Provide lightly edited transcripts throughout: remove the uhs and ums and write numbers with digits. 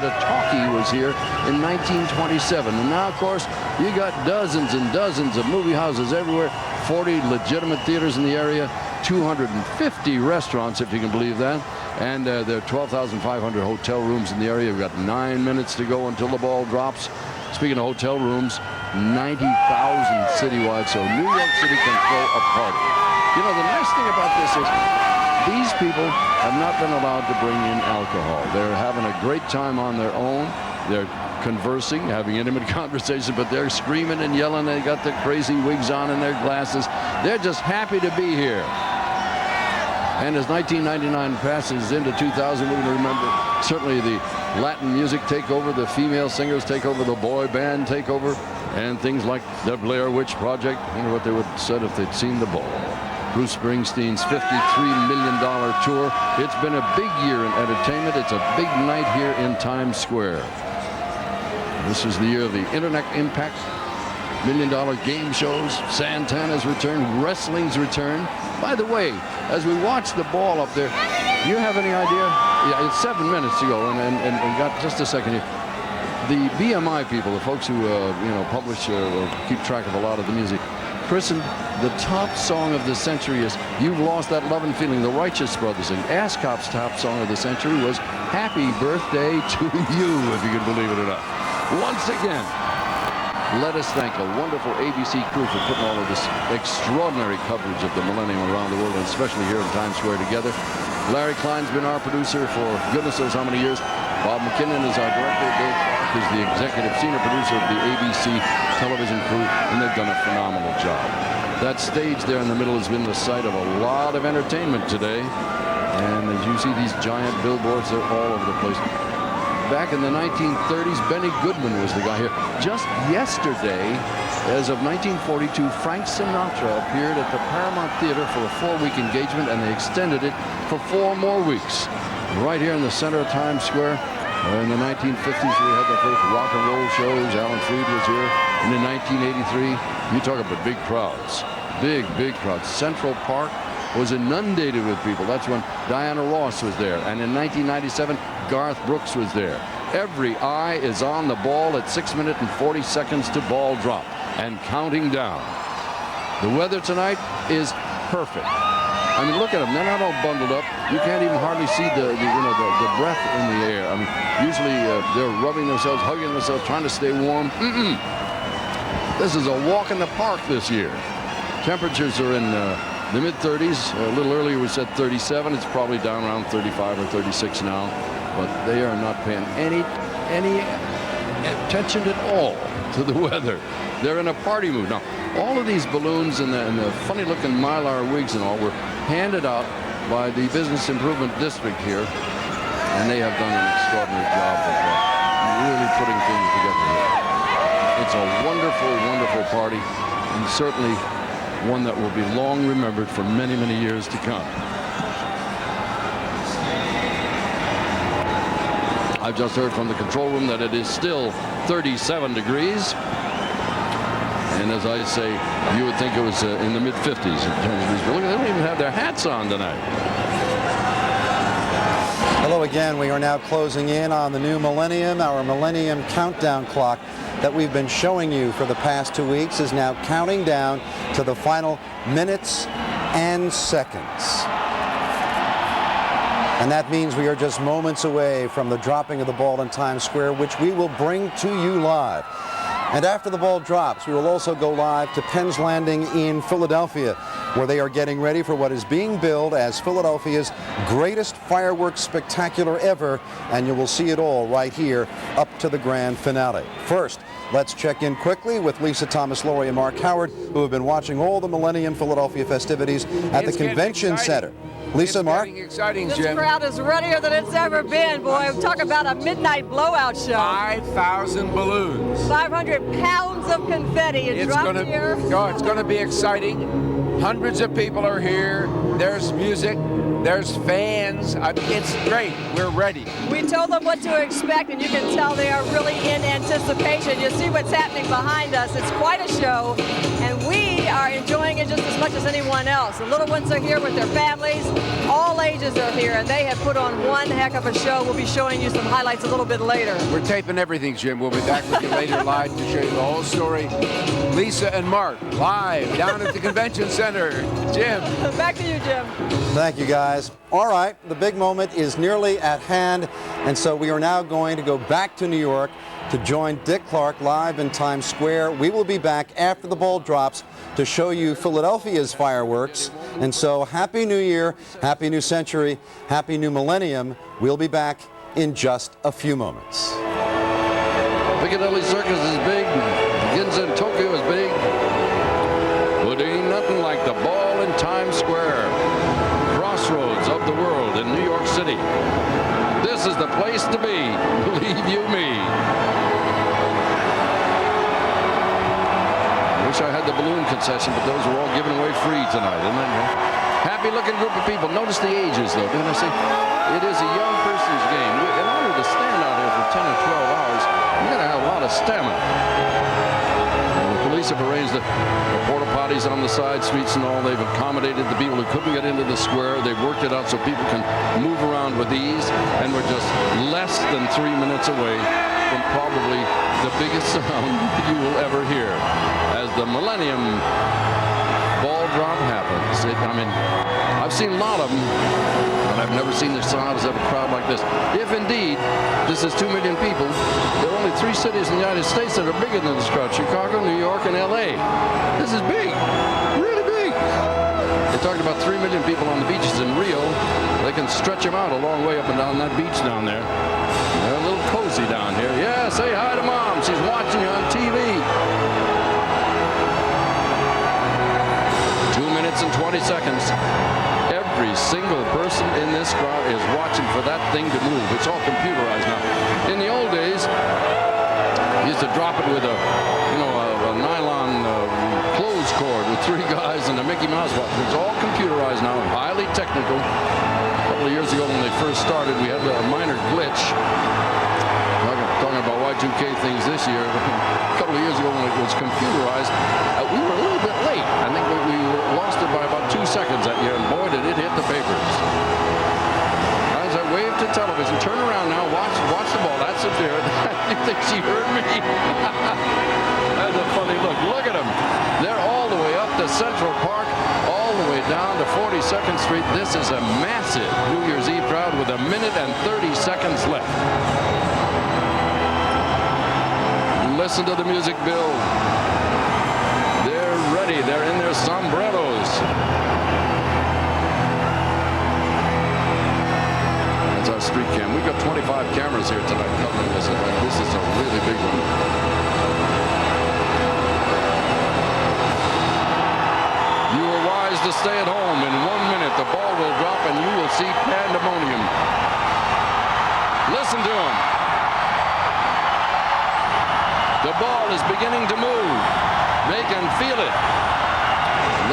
the Talkie was here in 1927. And now, of course, you got dozens and dozens of movie houses everywhere, 40 legitimate theaters in the area, 250 restaurants, if you can believe that. And there are 12,500 hotel rooms in the area. We've got 9 minutes to go until the ball drops. Speaking of hotel rooms, 90,000 citywide, so New York City can throw a party. You know, the nice thing about this is these people have not been allowed to bring in alcohol. They're having a great time on their own. They're conversing, having intimate conversation, but they're screaming and yelling. They got their crazy wigs on and their glasses. They're just happy to be here. And as 1999 passes into 2000, we're going to remember certainly the Latin music take over, the female singers take over, the boy band take over, and things like the Blair Witch Project. I wonder what they would have said if they'd seen the ball. Bruce Springsteen's $53 million tour. It's been a big year in entertainment. It's a big night here in Times Square. This is the year of the Internet Impact, $1 million game shows, Santana's return, wrestling's return. By the way, as we watch the ball up there, do you have any idea? Yeah, it's 7 minutes to go, and we got just a second here. The BMI people, the folks who you know, publish or keep track of a lot of the music, christened the top song of the century is "You've Lost That Love and Feeling." The Righteous Brothers, and Ascop's top song of the century was "Happy Birthday to You," if you can believe it or not. Once again, let us thank a wonderful ABC crew for putting all of this extraordinary coverage of the millennium around the world, and especially here in Times Square together. Larry Klein's been our producer for goodness knows how many years. Bob McKinnon is our director. Dave Clark is the executive senior producer of the ABC television crew, and they've done a phenomenal job. That stage there in the middle has been the site of a lot of entertainment today. And as you see these giant billboards, they're all over the place. Back in the 1930s, Benny Goodman was the guy here. Just yesterday, as of 1942, Frank Sinatra appeared at the Paramount Theater for a 4-week engagement, and they extended it for 4 more weeks. Right here in the center of Times Square. In the 1950s, we had the first rock and roll shows. Alan Freed was here. And in 1983, you talk about big crowds. Big, big crowds. Central Park was inundated with people. That's when Diana Ross was there. And in 1997, Garth Brooks was there. Every eye is on the ball at 6 minutes and 40 seconds to ball drop and counting down. The weather tonight is perfect. I mean, look at them. They're not all bundled up. You can't even hardly see the breath in the air. I mean, usually they're rubbing themselves, hugging themselves, trying to stay warm. This is a walk in the park this year. Temperatures are in the mid-30s. A little earlier we said 37. It's probably down around 35 or 36 now. But they are not paying any attention at all to the weather. They're in a party mood. Now, all of these balloons and the funny-looking Mylar wigs and all were handed out by the Business Improvement District here, and they have done an extraordinary job of really putting things together here. It's a wonderful, wonderful party, and certainly one that will be long remembered for many, many years to come. I've just heard from the control room that it is still 37 degrees. And as I say, you would think it was in the mid-50s in terms of these. Look, they don't even have their hats on tonight. Hello again. We are now closing in on the new millennium. Our millennium countdown clock that we've been showing you for the past 2 weeks is now counting down to the final minutes and seconds. And that means we are just moments away from the dropping of the ball in Times Square, which we will bring to you live. And after the ball drops, we will also go live to Penn's Landing in Philadelphia, where they are getting ready for what is being billed as Philadelphia's greatest fireworks spectacular ever, and you will see it all right here up to the grand finale. First, let's check in quickly with Lisa Thomas-Laurie and Mark Howard, who have been watching all the Millennium Philadelphia festivities at the Convention Center. Lisa, Mark? Exciting, this Jim. crowd is readier than it's ever been, boy. Talk about a midnight blowout show. 5,000 balloons. 500 pounds of confetti is dropped here. Oh, it's going to be exciting. Hundreds of people are here. There's music. There's fans. I mean, it's great. We're ready. We told them what to expect, and you can tell they are really in anticipation. You see what's happening behind us. It's quite a show, and we we are enjoying it just as much as anyone else. The little ones are here with their families. All ages are here, and they have put on one heck of a show. We'll be showing you some highlights a little bit later. We're taping everything, Jim. We'll be back with you later live to show you the whole story. Lisa and Mark live down at the convention center. Jim. Back to you, Jim. Thank you, guys. All right, the big moment is nearly at hand, and so we are now going to go back to New York to join Dick Clark live in Times Square. We will be back after the ball drops to show you Philadelphia's fireworks. And so Happy New Year, Happy New Century, Happy New Millennium. We'll be back in just a few moments. Piccadilly Circus is big. Ginza in Tokyo is big. But ain't nothing like the ball in Times Square. Crossroads of the world in New York City. This is the place to be, believe you me. I wish I had the balloon concession, but those were all given away free tonight, isn't it? Happy looking group of people. Notice the ages, though. Didn't I say? It is a young person's game. In order to stand out here for 10 or 12 hours, you're going to have a lot of stamina. And the police have arranged the porta potties on the side streets and all. They've accommodated the people who couldn't get into the square. They've worked it out so people can move around with ease. And we're just less than 3 minutes away from probably the biggest sound you will ever hear as the Millennium ball drop happens. I mean, I've seen a lot of them, but I've never seen the size of a crowd like this. If indeed this is 2 million people, there are only 3 cities in the United States that are bigger than this crowd: Chicago, New York, and LA. This is big, really big. They talked about 3 million people on the beaches in Rio. They can stretch them out a long way up and down that beach down there. They're a little cozy down here. Yeah, say hi to Mom. She's watching you on TV. 2 minutes and 20 seconds. Every single person in this crowd is watching for that thing to move. It's all computerized now. In the old days, you used to drop it with a nylon clothes cord with 3 guys and a Mickey Mouse watch. It's all computerized now and highly technical. A couple of years ago when they first started, we had a minor glitch. Talking about Y2K things this year. A couple of years ago when it was computerized, we were a little bit late. I think we lost it by about 2 seconds that year, and boy, did it hit the papers. As I waved to television, turn around now, watch the ball. That's it there. You think she heard me? That's a funny look. Look at them. They're all the way up to Central Park, all the way down to 42nd Street. This is a massive New Year's Eve crowd with 1 minute and 30 seconds left. Listen to the music, Bill. They're ready. They're in their sombreros. That's our street cam. We've got 25 cameras here tonight covering this event. This is a really big one. You were wise to stay at home. In 1 minute, the ball will drop and you will see pandemonium. Listen to him. The ball is beginning to move. They can feel it.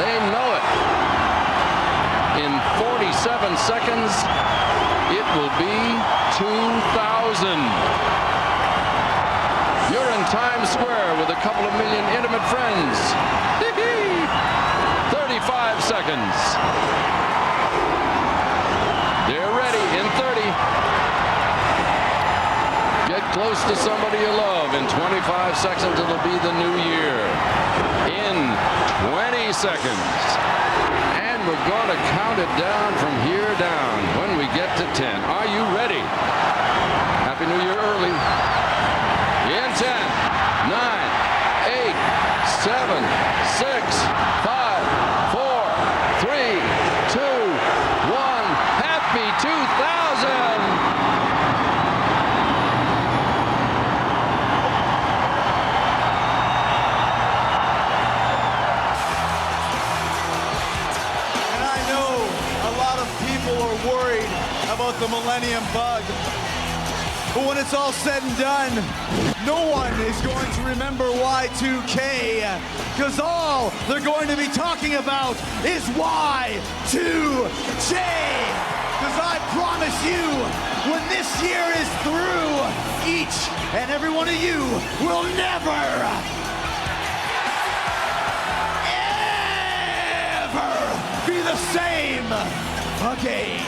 They know it. In 47 seconds, it will be 2,000. You're in Times Square with a couple of million intimate friends. 35 seconds. They're ready in 30. Get close to somebody you love. In 25 seconds, it'll be the new year. In 20 seconds. And we're going to count it down from here down when we get to 10. Are you ready? Happy New Year early. In 10, 9, 8, 7, 6, 5, 4, 3, 2, 1. Happy 2000! About the Millennium Bug. But when it's all said and done, no one is going to remember Y2K, because all they're going to be talking about is Y2J. Because I promise you, when this year is through, each and every one of you will never the same again.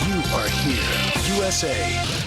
You are here, USA.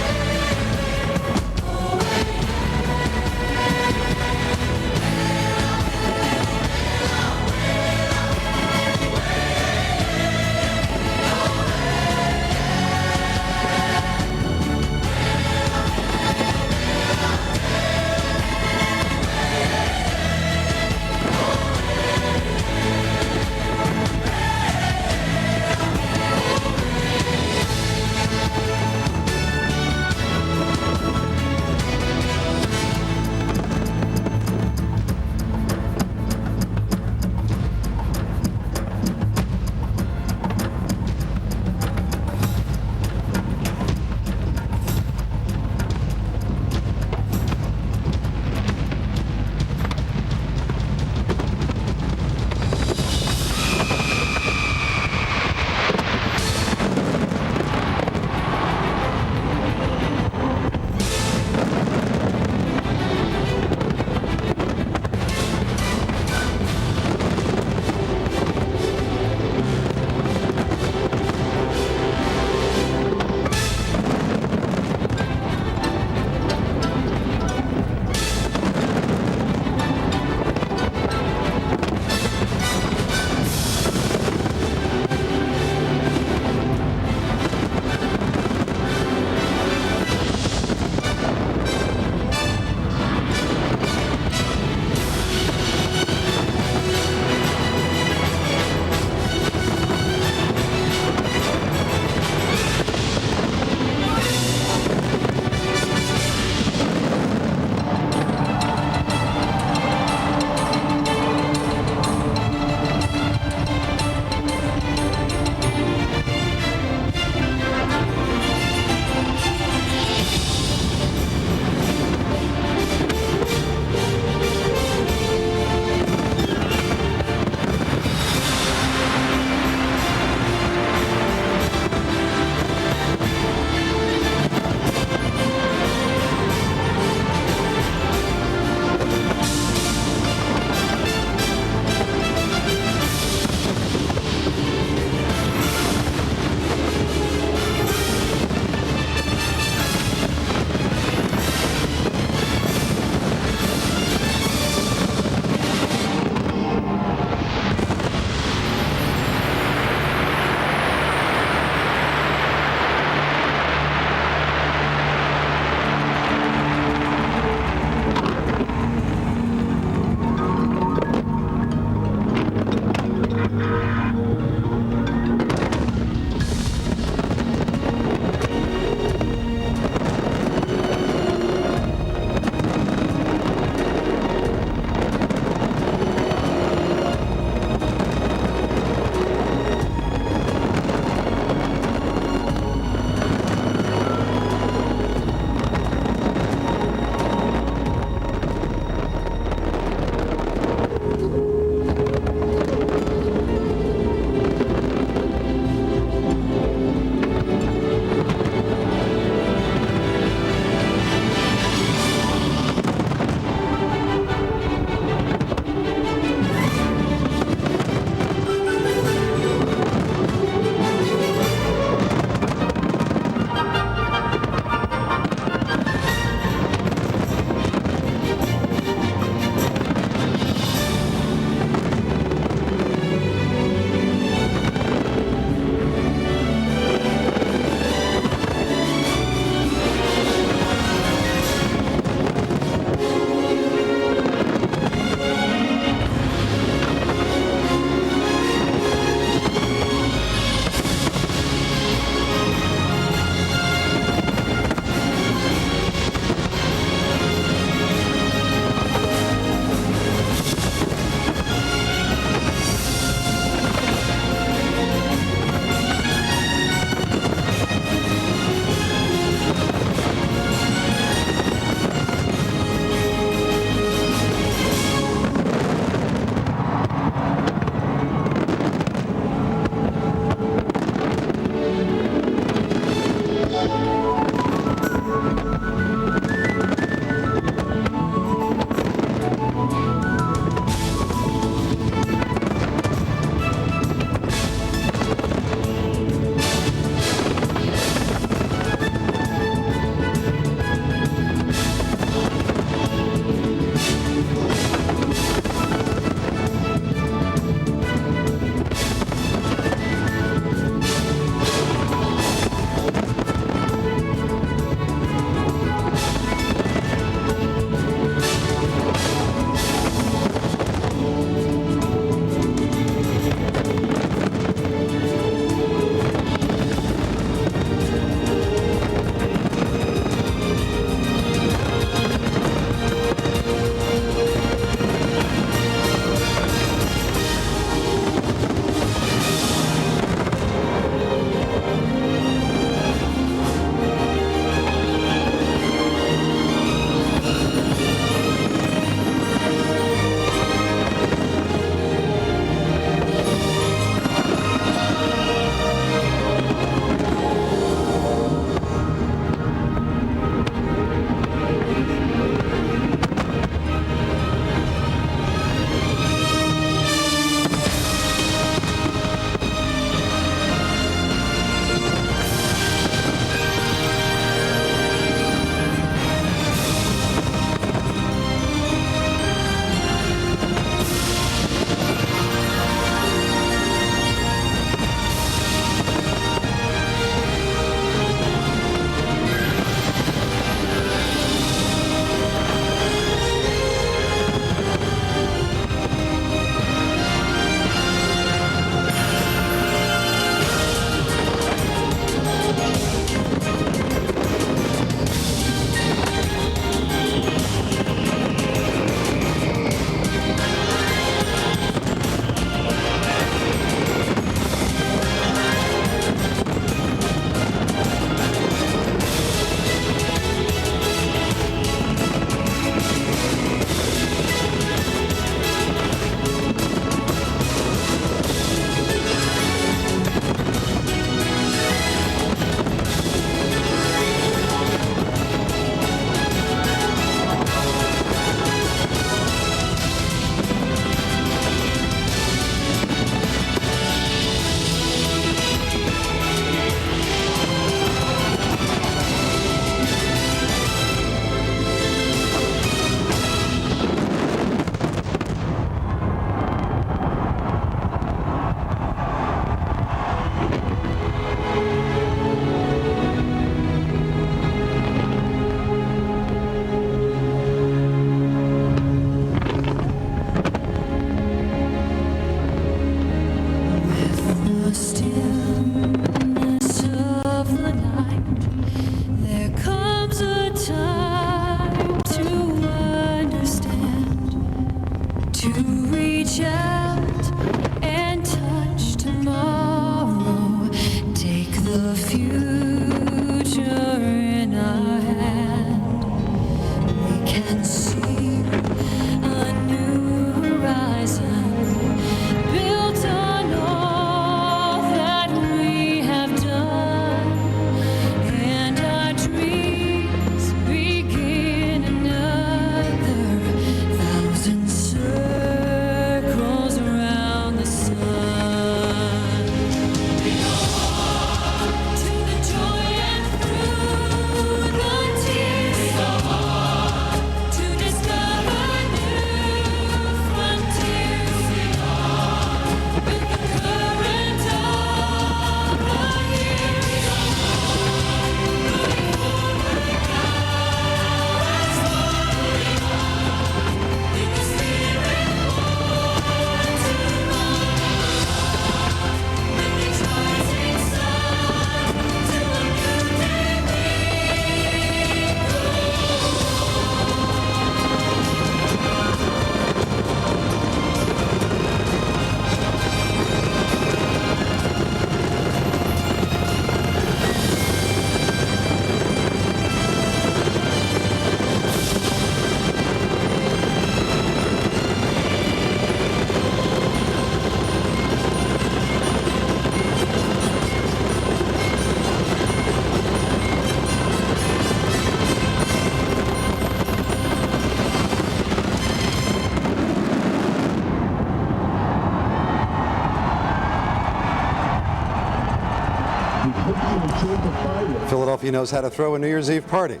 Philadelphia knows how to throw a New Year's Eve party.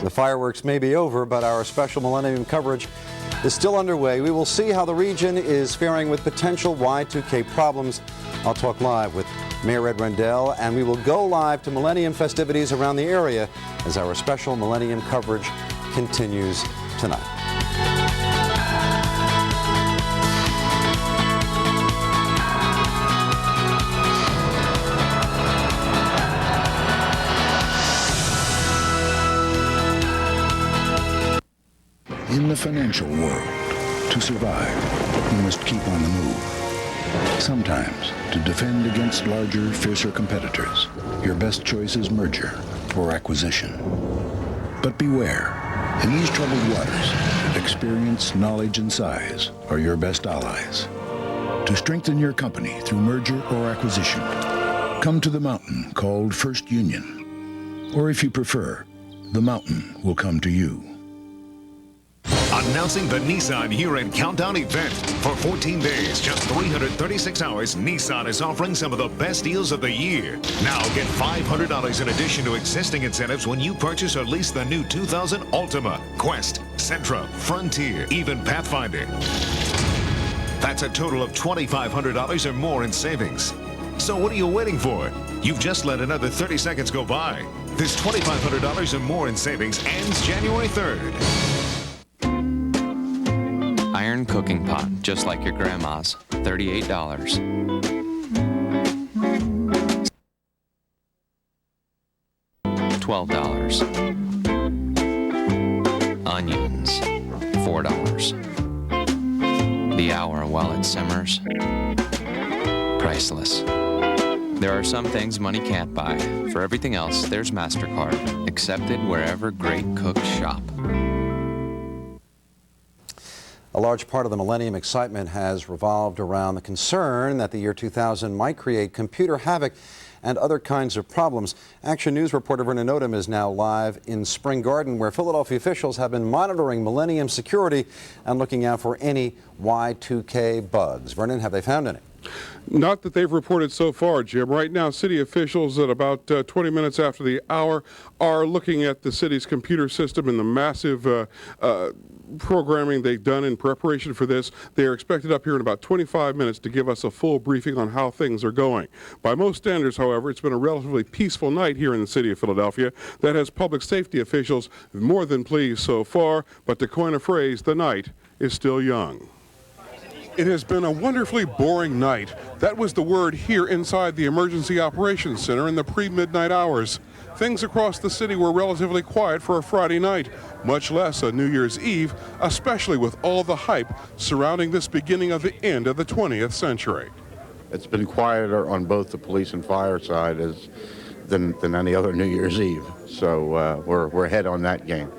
The fireworks may be over, but our special Millennium coverage is still underway. We will see how the region is faring with potential Y2K problems. I'll talk live with Mayor Ed Rendell, and we will go live to Millennium festivities around the area as our special Millennium coverage continues tonight. In the financial world, to survive, you must keep on the move. Sometimes, to defend against larger, fiercer competitors, your best choice is merger or acquisition. But beware, in these troubled waters, experience, knowledge, and size are your best allies. To strengthen your company through merger or acquisition, come to the mountain called First Union. Or if you prefer, the mountain will come to you. Announcing the Nissan Year-End Countdown event. For 14 days, just 336 hours, Nissan is offering some of the best deals of the year. Now get $500 in addition to existing incentives when you purchase or lease the new 2000 Altima, Quest, Sentra, Frontier, even Pathfinder. That's a total of $2,500 or more in savings. So what are you waiting for? You've just let another 30 seconds go by. This $2,500 or more in savings ends January 3rd. Iron cooking pot, just like your grandma's. $38. $12. Onions, $4. The hour while it simmers, priceless. There are some things money can't buy. For everything else, there's MasterCard, accepted wherever great cooks shop. A large part of the Millennium excitement has revolved around the concern that the year 2000 might create computer havoc and other kinds of problems. Action News reporter Vernon Odom is now live in Spring Garden, where Philadelphia officials have been monitoring Millennium security and looking out for any Y2K bugs. Vernon, have they found any? Not that they've reported so far, Jim. Right now, city officials at about 20 minutes after the hour are looking at the city's computer system and the massive programming they've done in preparation for this. They are expected up here in about 25 minutes to give us a full briefing on how things are going. By most standards, however, it's been a relatively peaceful night here in the city of Philadelphia that has public safety officials more than pleased so far, but to coin a phrase, the night is still young. It has been a wonderfully boring night. That was the word here inside the Emergency Operations Center in the pre-midnight hours. Things across the city were relatively quiet for a Friday night, much less a New Year's Eve, especially with all the hype surrounding this beginning of the end of the 20th century. It's been quieter on both the police and fire side than any other New Year's Eve, so we're ahead on that game.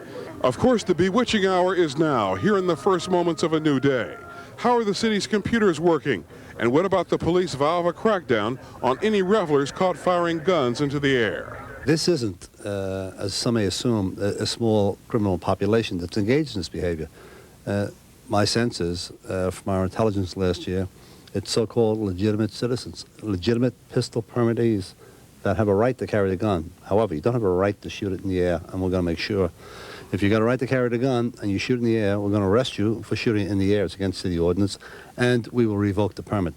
Of course, the bewitching hour is now, here in the first moments of a new day. How are the city's computers working? And what about the police vow of a crackdown on any revelers caught firing guns into the air? This isn't, as some may assume, a small criminal population that's engaged in this behavior. My sense is, from our intelligence last year, it's so-called legitimate citizens, legitimate pistol permittees that have a right to carry the gun. However, you don't have a right to shoot it in the air, and we're going to make sure. If you've got a right to carry the gun and you shoot in the air, we're going to arrest you for shooting in the air. It's against city ordinance, and we will revoke the permit.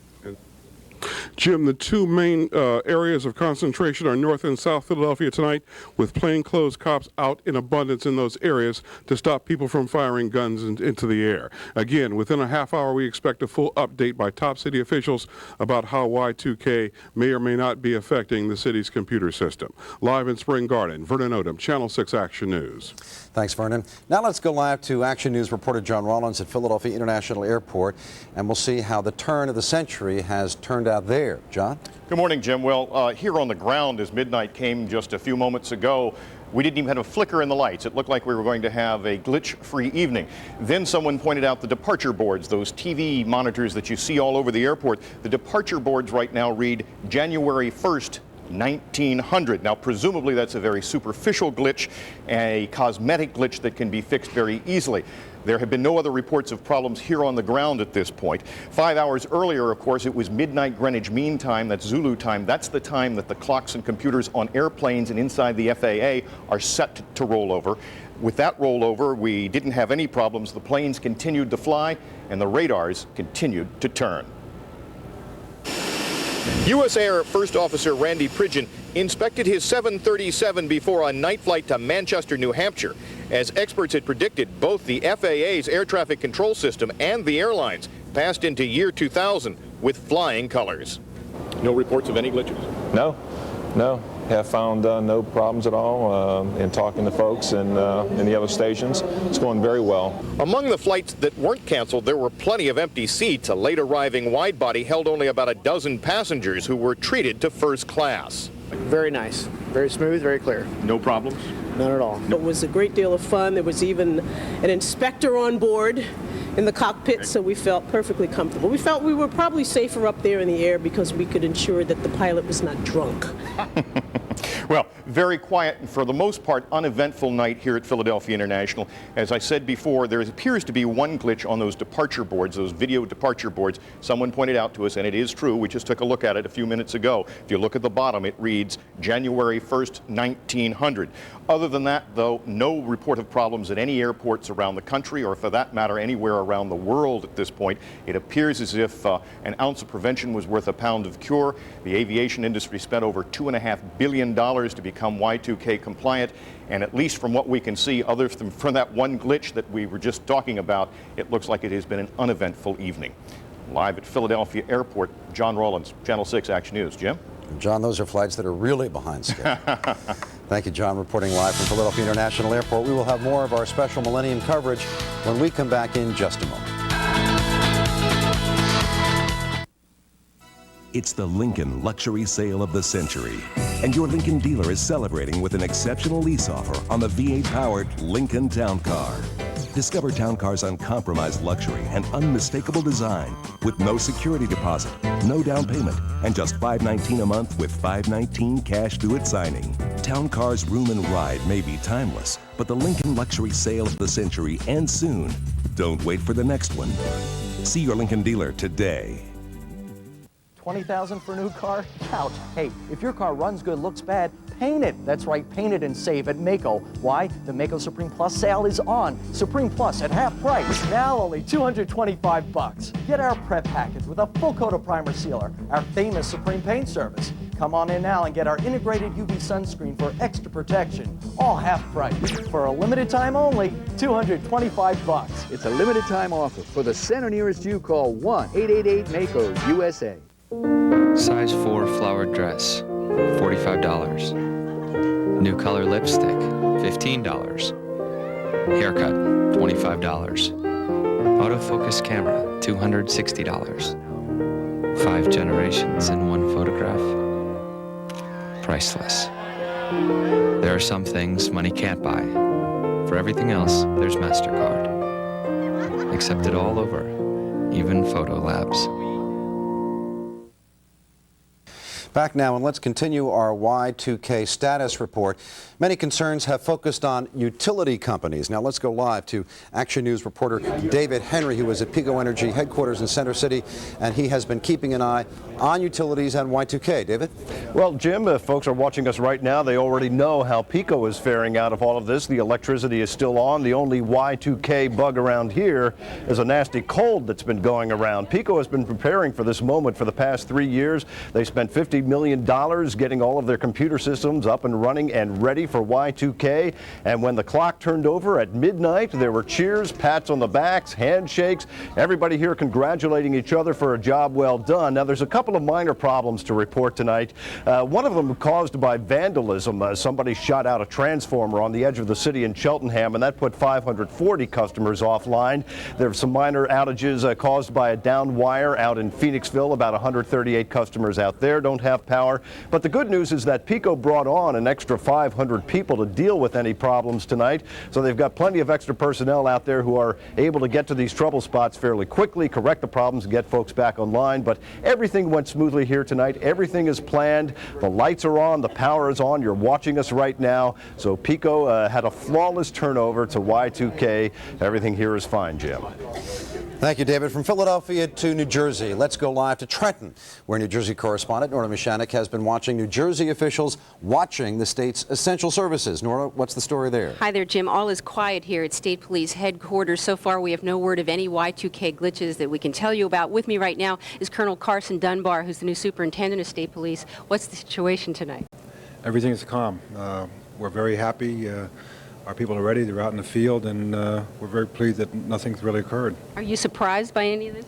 Jim, the two main areas of concentration are North and South Philadelphia tonight, with plainclothes cops out in abundance in those areas to stop people from firing guns into the air. Again, within a half hour, we expect a full update by top city officials about how Y2K may or may not be affecting the city's computer system. Live in Spring Garden, Vernon Odom, Channel 6 Action News. Thanks, Vernon. Now let's go live to Action News reporter John Rollins at Philadelphia International Airport, and we'll see how the turn of the century has turned out there. John? Good morning, Jim. Well, here on the ground, as midnight came just a few moments ago, we didn't even have a flicker in the lights. It looked like we were going to have a glitch-free evening. Then someone pointed out the departure boards, those TV monitors that you see all over the airport. The departure boards right now read January 1st, 1900. Now, presumably that's a very superficial glitch, a cosmetic glitch that can be fixed very easily. There have been no other reports of problems here on the ground at this point. 5 hours earlier, of course, it was midnight Greenwich Mean Time. That's Zulu time. That's the time that the clocks and computers on airplanes and inside the FAA are set to roll over. With that rollover, we didn't have any problems. The planes continued to fly and the radars continued to turn. U.S. Air First Officer Randy Pridgeon inspected his 737 before a night flight to Manchester, New Hampshire. As experts had predicted, both the FAA's air traffic control system and the airlines passed into year 2000 with flying colors. No reports of any glitches? No. Have found no problems at all in talking to folks and in the other stations. It's going very well. Among the flights that weren't canceled, there were plenty of empty seats. A late arriving wide body held only about a dozen passengers who were treated to first class. Very nice, very smooth, very clear. No problems? None at all. It was a great deal of fun. There was even an inspector on board in the cockpit, so we felt perfectly comfortable. We felt we were probably safer up there in the air because we could ensure that the pilot was not drunk. Well, very quiet and for the most part uneventful night here at Philadelphia International. As I said before, there appears to be one glitch on those departure boards, those video departure boards. Someone pointed out to us, and it is true, we just took a look at it a few minutes ago. If you look at the bottom, it reads January 1st, 1900. Other than that, though, no report of problems at any airports around the country, or for that matter, anywhere around the world at this point. It appears as if an ounce of prevention was worth a pound of cure. The aviation industry spent over $2.5 billion to become Y2K compliant, and at least from what we can see, other than from that one glitch that we were just talking about, it looks like it has been an uneventful evening. Live at Philadelphia Airport, John Rollins, Channel 6 Action News. Jim? John, those are flights that are really behind schedule. Thank you, John, reporting live from Philadelphia International Airport. We will have more of our special Millennium coverage when we come back in just a moment. It's the Lincoln Luxury Sale of the Century, and your Lincoln dealer is celebrating with an exceptional lease offer on the V8-powered Lincoln Town Car. Discover Town Car's uncompromised luxury and unmistakable design with no security deposit, no down payment, and just $519 a month with $519 cash due at signing. Town Car's room and ride may be timeless, but the Lincoln Luxury Sale of the Century ends soon. Don't wait for the next one. See your Lincoln dealer today. $20,000 for a new car? Ouch. Hey, if your car runs good, looks bad, paint it. That's right, paint it and save at Maaco. Why? The Maaco Supreme Plus sale is on. Supreme Plus at half price. Now only $225. Get our prep package with a full coat of primer sealer, our famous Supreme paint service. Come on in now and get our integrated UV sunscreen for extra protection. All half price. For a limited time only, $225. It's a limited time offer. For the center nearest you, call 1-888-MAACO-USA. Size 4 flowered dress, $45. New color lipstick, $15. Haircut, $25. Autofocus camera, $260. 5 generations in one photograph. Priceless. There are some things money can't buy. For everything else, there's MasterCard. Accepted all over, even photo labs. Back now, and let's continue our Y2K status report. Many concerns have focused on utility companies. Now let's go live to Action News reporter David Henry, who is at PECO Energy headquarters in Center City, and he has been keeping an eye on utilities and Y2K. David? Well, Jim, if folks are watching us right now, they already know how PECO is faring out of all of this. The electricity is still on. The only Y2K bug around here is a nasty cold that's been going around. PECO has been preparing for this moment for the past 3 years. They spent $50 million getting all of their computer systems up and running and ready for Y2K. And when the clock turned over at midnight, there were cheers, pats on the backs, handshakes, everybody here congratulating each other for a job well done. Now, there's a couple of minor problems to report tonight. One of them caused by vandalism. Somebody shot out a transformer on the edge of the city in Cheltenham, and that put 540 customers offline. There were some minor outages caused by a down wire out in Phoenixville. About 138 customers out there don't have have power. But the good news is that PECO brought on an extra 500 people to deal with any problems tonight. So they've got plenty of extra personnel out there who are able to get to these trouble spots fairly quickly, correct the problems, and get folks back online. But everything went smoothly here tonight. Everything is planned. The lights are on. The power is on. You're watching us right now. So PECO had a flawless turnover to Y2K. Everything here is fine, Jim. Thank you, David. From Philadelphia to New Jersey, let's go live to Trenton, where New Jersey correspondent Nora Mishanek has been watching New Jersey officials watching the state's essential services. Nora, what's the story there? Hi there, Jim. All is quiet here at State Police headquarters. So far, we have no word of any Y2K glitches that we can tell you about. With me right now is Colonel Carson Dunbar, who's the new superintendent of State Police. What's the situation tonight? Everything is calm. We're very happy. Our people are ready. They're out in the field, and we're very pleased that nothing's really occurred. Are you surprised by any of this?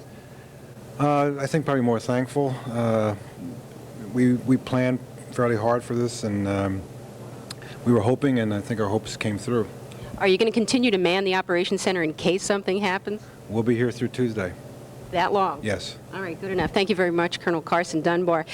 I think probably more thankful. We planned fairly hard for this, and we were hoping, and I think our hopes came through. Are you going to continue to man the operations center in case something happens? We'll be here through Tuesday. That long? Yes. All right, good enough. Thank you very much, Colonel Carson Dunbar.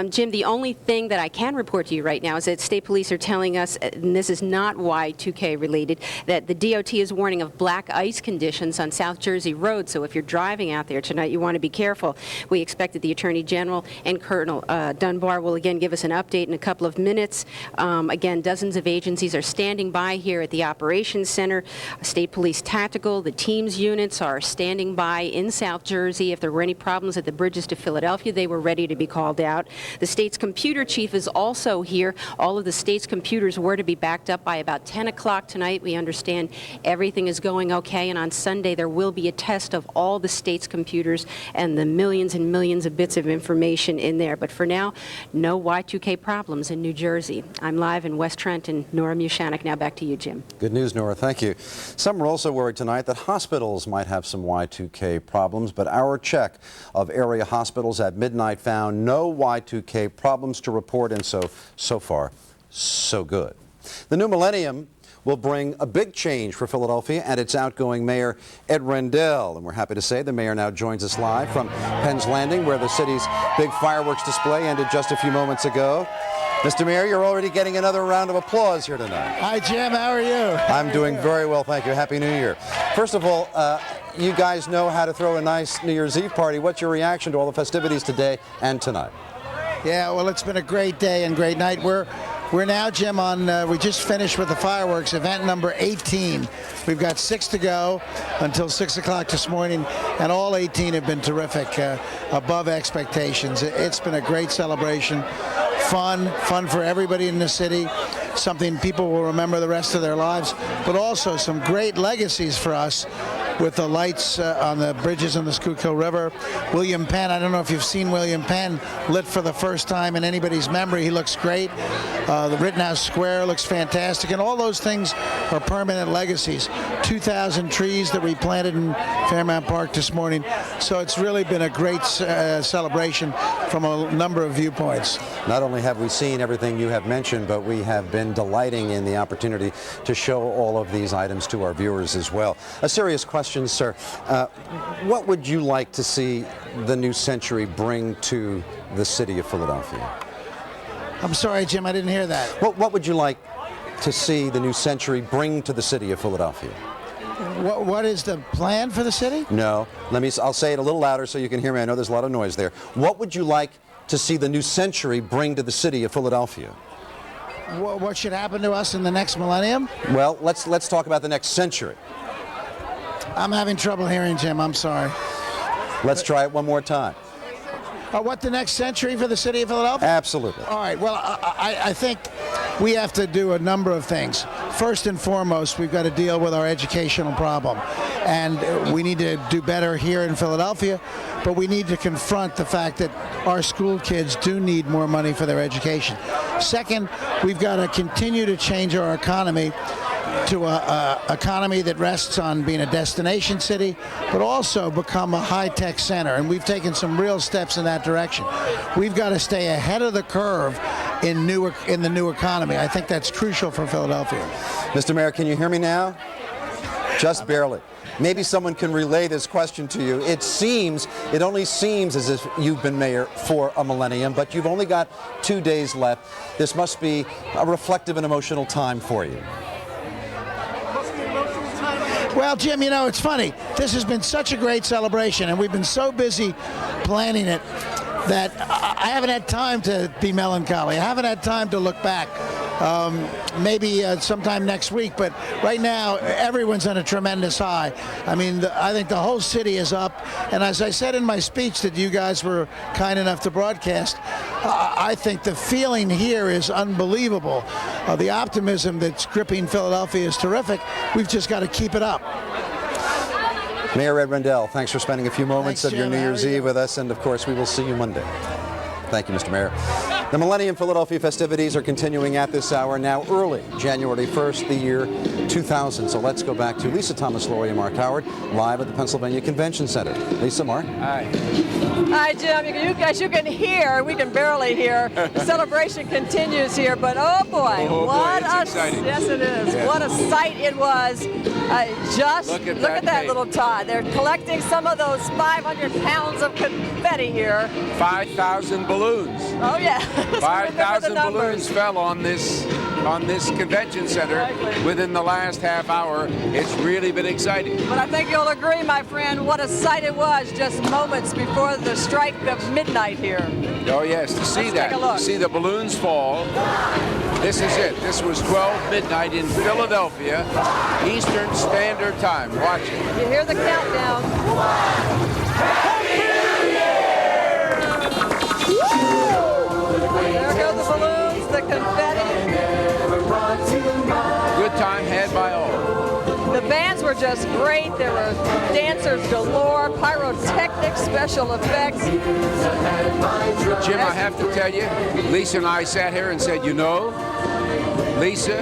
Jim, the only thing that I can report to you right now is that state police are telling us, and this is not Y2K related, that the DOT is warning of black ice conditions on South Jersey Road. So if you're driving out there tonight, you want to be careful. We expect that the Attorney General and Colonel Dunbar will again give us an update in a couple of minutes. Again, dozens of agencies are standing by here at the Operations Center. State Police Tactical, the teams units are standing by in South Jersey. If there were any problems at the bridges to Philadelphia, they were ready to be called out. The state's computer chief is also here. All of the state's computers were to be backed up by about 10 o'clock tonight. We understand everything is going okay, and on Sunday there will be a test of all the state's computers and the millions and millions of bits of information in there. But for now, no Y2K problems in New Jersey. I'm live in West Trenton. Nora Mishanek. Now back to you, Jim. Good news, Nora. Thank you. Some are also worried tonight that hospitals might have some Y2K problems, but our check of area hospitals at midnight found no Y2K problems to report, and so far, so good. The new millennium will bring a big change for Philadelphia and its outgoing mayor, Ed Rendell. And we're happy to say the mayor now joins us live from Penn's Landing, where the city's big fireworks display ended just a few moments ago. Mr. Mayor, you're already getting another round of applause here tonight. Hi, Jim. How are you? I'm doing very well, thank you. Happy New Year. First of all, you guys know how to throw a nice New Year's Eve party. What's your reaction to all the festivities today and tonight? Yeah, well, it's been a great day and great night. We're now, Jim, on, we just finished with the fireworks, event number 18. We've got 6 to go until 6 o'clock this morning, and all 18 have been terrific, above expectations. It's been a great celebration. Fun for everybody in the city, something people will remember the rest of their lives, but also some great legacies for us with the lights on the bridges on the Schuylkill River. William Penn, I don't know if you've seen William Penn lit for the first time in anybody's memory. He looks great. The Rittenhouse Square looks fantastic, and all those things are permanent legacies. 2,000 trees that we planted in Fairmount Park this morning. So it's really been a great celebration from a number of viewpoints. Not only have we seen everything you have mentioned, but we have been delighting in the opportunity to show all of these items to our viewers as well. A serious question, sir. What would you like to see the new century bring to the city of Philadelphia? I'm sorry, Jim, I didn't hear that. What would you like to see the new century bring to the city of Philadelphia? What is the plan for the city? No, I'll say it a little louder so you can hear me. I know there's a lot of noise there. What would you like to see the new century bring to the city of Philadelphia? What should happen to us in the next millennium? Well, let's talk about the next century. I'm having trouble hearing, Jim. I'm sorry. Let's try it one more time. What, the next century for the city of Philadelphia? Absolutely. All right. Well, I think we have to do a number of things. First and foremost, we've got to deal with our educational problem. And we need to do better here in Philadelphia, but we need to confront the fact that our school kids do need more money for their education. Second, we've got to continue to change our economy to an economy that rests on being a destination city, but also become a high-tech center. And we've taken some real steps in that direction. We've got to stay ahead of the curve in the new economy. I think that's crucial for Philadelphia. Mr. Mayor, can you hear me now? Just barely. Maybe someone can relay this question to you. It only seems as if you've been mayor for a millennium, but you've only got 2 days left. This must be a reflective and emotional time for you. Well, Jim, you know, it's funny. This has been such a great celebration, and we've been so busy planning it that I haven't had time to be melancholy. I haven't had time to look back. Maybe sometime next week, but right now everyone's on a tremendous high. I mean, I think the whole city is up, and as I said in my speech that you guys were kind enough to broadcast, I think the feeling here is unbelievable. The optimism that's gripping Philadelphia is terrific. We've just got to keep it up. Mayor Ed Rendell, thanks for spending a few moments of your New Year's Eve with us, and of course we will see you Monday. Thank you, Mr. Mayor. The Millennium Philadelphia festivities are continuing at this hour, now early, January 1st, the year 2000. So let's go back to Lisa Thomas, Laurie, and Mark Howard, live at the Pennsylvania Convention Center. Lisa, Mark. Hi. Hi, Jim. As you can hear, we can barely hear. The celebration continues here, but oh boy, exciting. Yes, it is. Yeah. What a sight it was. Just look at that little tot. They're collecting some of those 500 pounds of confetti here. 5,000 balloons. Oh yeah. 5,000 balloons fell on this convention center within the last half hour. It's really been exciting. But I think you'll agree, my friend, what a sight it was just moments before the strike of midnight here. Oh yes, to see that, to see the balloons fall. This is it. This was 12 midnight in Philadelphia, Eastern Standard Time. Watch it. You hear the countdown. There go the balloons, the confetti. Good time had by all. The bands were just great. There were dancers galore, pyrotechnics, special effects. Jim, I have to tell you, Lisa and I sat here and said, you know, Lisa,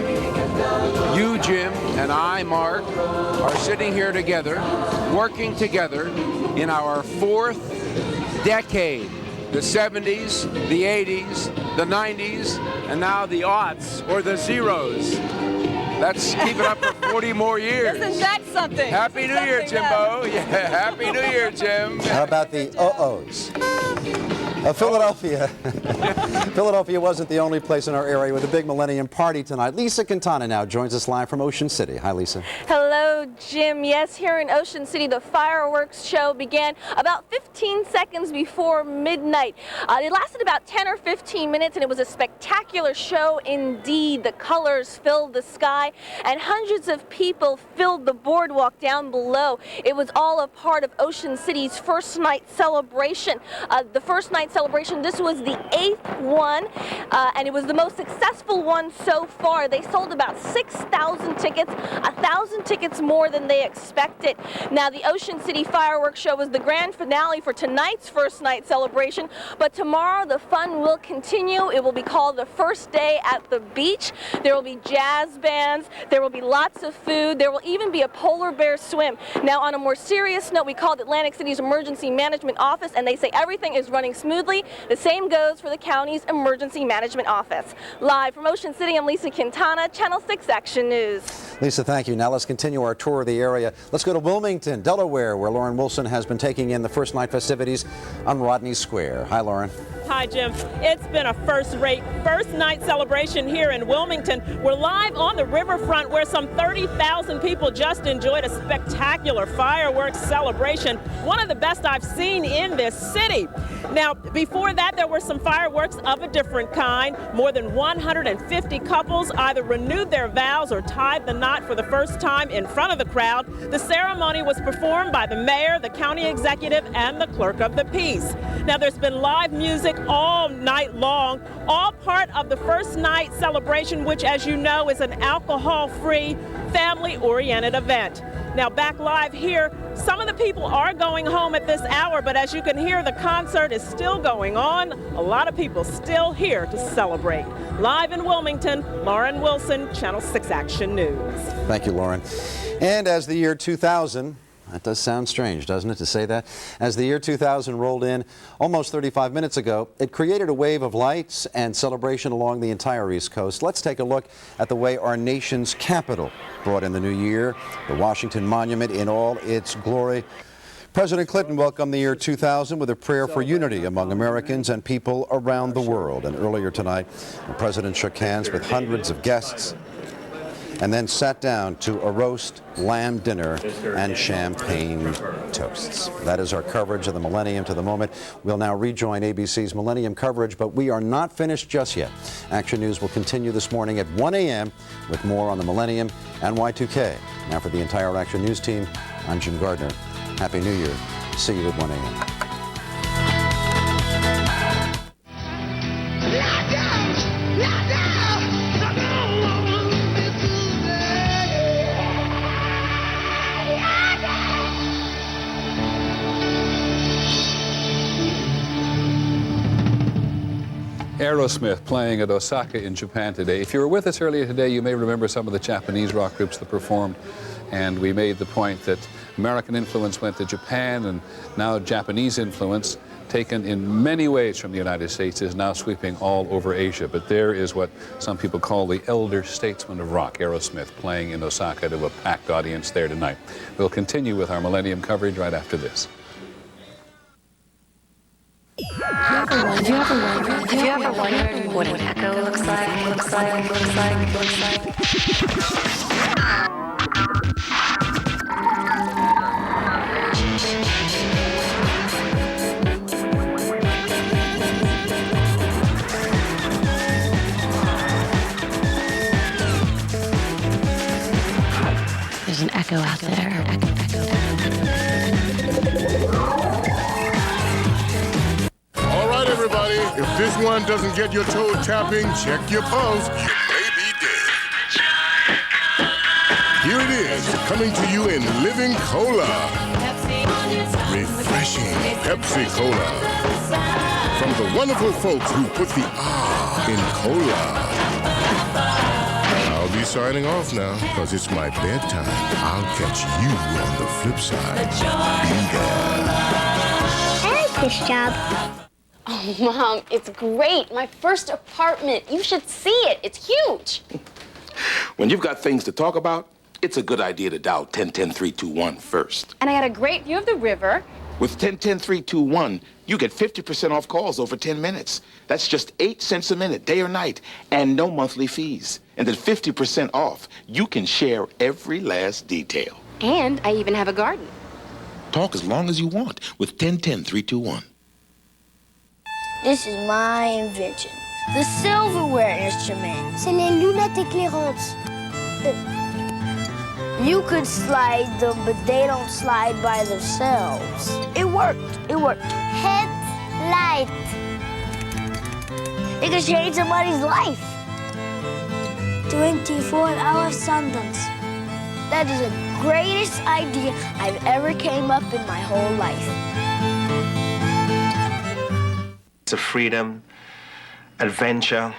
you, Jim, and I, Mark, are sitting here together, working together in our 4th decade. The 70s, the 80s, the 90s, and now the aughts, or the zeros. Let's keep it up for 40 more years. Isn't that something? Happy New Year, Jimbo. Yeah, Happy New Year, Jim. How about the uh-ohs? Philadelphia. Philadelphia wasn't the only place in our area with a big Millennium Party tonight. Lisa Quintana now joins us live from Ocean City. Hi, Lisa. Hello, Jim. Yes, here in Ocean City, the fireworks show began about 15 seconds before midnight. It lasted about 10 or 15 minutes, and it was a spectacular show indeed. The colors filled the sky, and hundreds of people filled the boardwalk down below. It was all a part of Ocean City's first night celebration. The first night celebration, this was the 8th one, and it was the most successful one so far. They sold about 6,000 tickets, 1,000 tickets more than they expected. Now, the Ocean City Fireworks Show was the grand finale for tonight's first night celebration, but tomorrow the fun will continue. It will be called the first day at the beach. There will be jazz bands, there will be lots of food, there will even be a polar bear swim. Now, on a more serious note, we called Atlantic City's Emergency Management Office, and they say everything is running smoothly. The same goes for the county's Emergency Management Office. Live from Ocean City, I'm Lisa Quintana, Channel 6 Action News. Lisa, thank you. Now let's continue our tour of the area. Let's go to Wilmington, Delaware, where Lauren Wilson has been taking in the first night festivities on Rodney Square. Hi, Lauren. Hi, Jim. It's been a first-rate first night celebration here in Wilmington. We're live on the riverfront where some 30,000 people just enjoyed a spectacular fireworks celebration, one of the best I've seen in this city. Now, before that, there were some fireworks of a different kind. More than 150 couples either renewed their vows or tied the knot for the first time in front of the crowd. The ceremony was performed by the mayor, the county executive, and the clerk of the peace. Now, there's been live music all night long, all part of the first night celebration, which, as you know, is an alcohol-free, family-oriented event. Now, back live here, some of the people are going home at this hour, but as you can hear, the concert is still going on. A lot of people still here to celebrate. Live in Wilmington, Lauren Wilson, Channel 6 Action News. Thank you, Lauren. And as the year 2000 That does sound strange, doesn't it, to say that? As the year 2000 rolled in almost 35 minutes ago, it created a wave of lights and celebration along the entire East Coast. Let's take a look at the way our nation's capital brought in the new year, the Washington Monument in all its glory. President Clinton welcomed the year 2000 with a prayer for unity among Americans and people around the world. And earlier tonight, the president shook hands with hundreds of guests and then sat down to a roast lamb dinner and champagne toasts. That is our coverage of the millennium to the moment. We'll now rejoin ABC's Millennium coverage, but we are not finished just yet. Action News will continue this morning at 1 a.m. with more on the millennium and Y2K. Now for the entire Action News team, I'm Jim Gardner. Happy New Year. See you at 1 a.m. Aerosmith playing at Osaka in Japan today. If you were with us earlier today, you may remember some of the Japanese rock groups that performed, and we made the point that American influence went to Japan, and now Japanese influence, taken in many ways from the United States, is now sweeping all over Asia. But there is what some people call the elder statesman of rock, Aerosmith, playing in Osaka to a packed audience there tonight. We'll continue with our Millennium coverage right after this. Have you ever wondered what an echo looks like? There's an echo out there. Everybody, if this one doesn't get your toe tapping, check your pulse. You may be dead. Here it is, coming to you in living cola. Refreshing Pepsi Cola. From the wonderful folks who put the in cola. I'll be signing off now, because it's my bedtime. I'll catch you on the flip side. Be there. I like this job. Oh, Mom, it's great. My first apartment. You should see it. It's huge. When you've got things to talk about, it's a good idea to dial 10-10-321 first. And I got a great view of the river. With 10-10-321, you get 50% off calls over 10 minutes. That's just 8 cents a minute, day or night, and no monthly fees. And then 50% off. You can share every last detail. And I even have a garden. Talk as long as you want with 10-10-321. This is my invention. The silverware instrument. C'est les lunettes éclairantes. You could slide them, but they don't slide by themselves. It worked. Headlight. It could change somebody's life. 24-hour sandals. That is the greatest idea I've ever came up in my whole life. It's a freedom, adventure.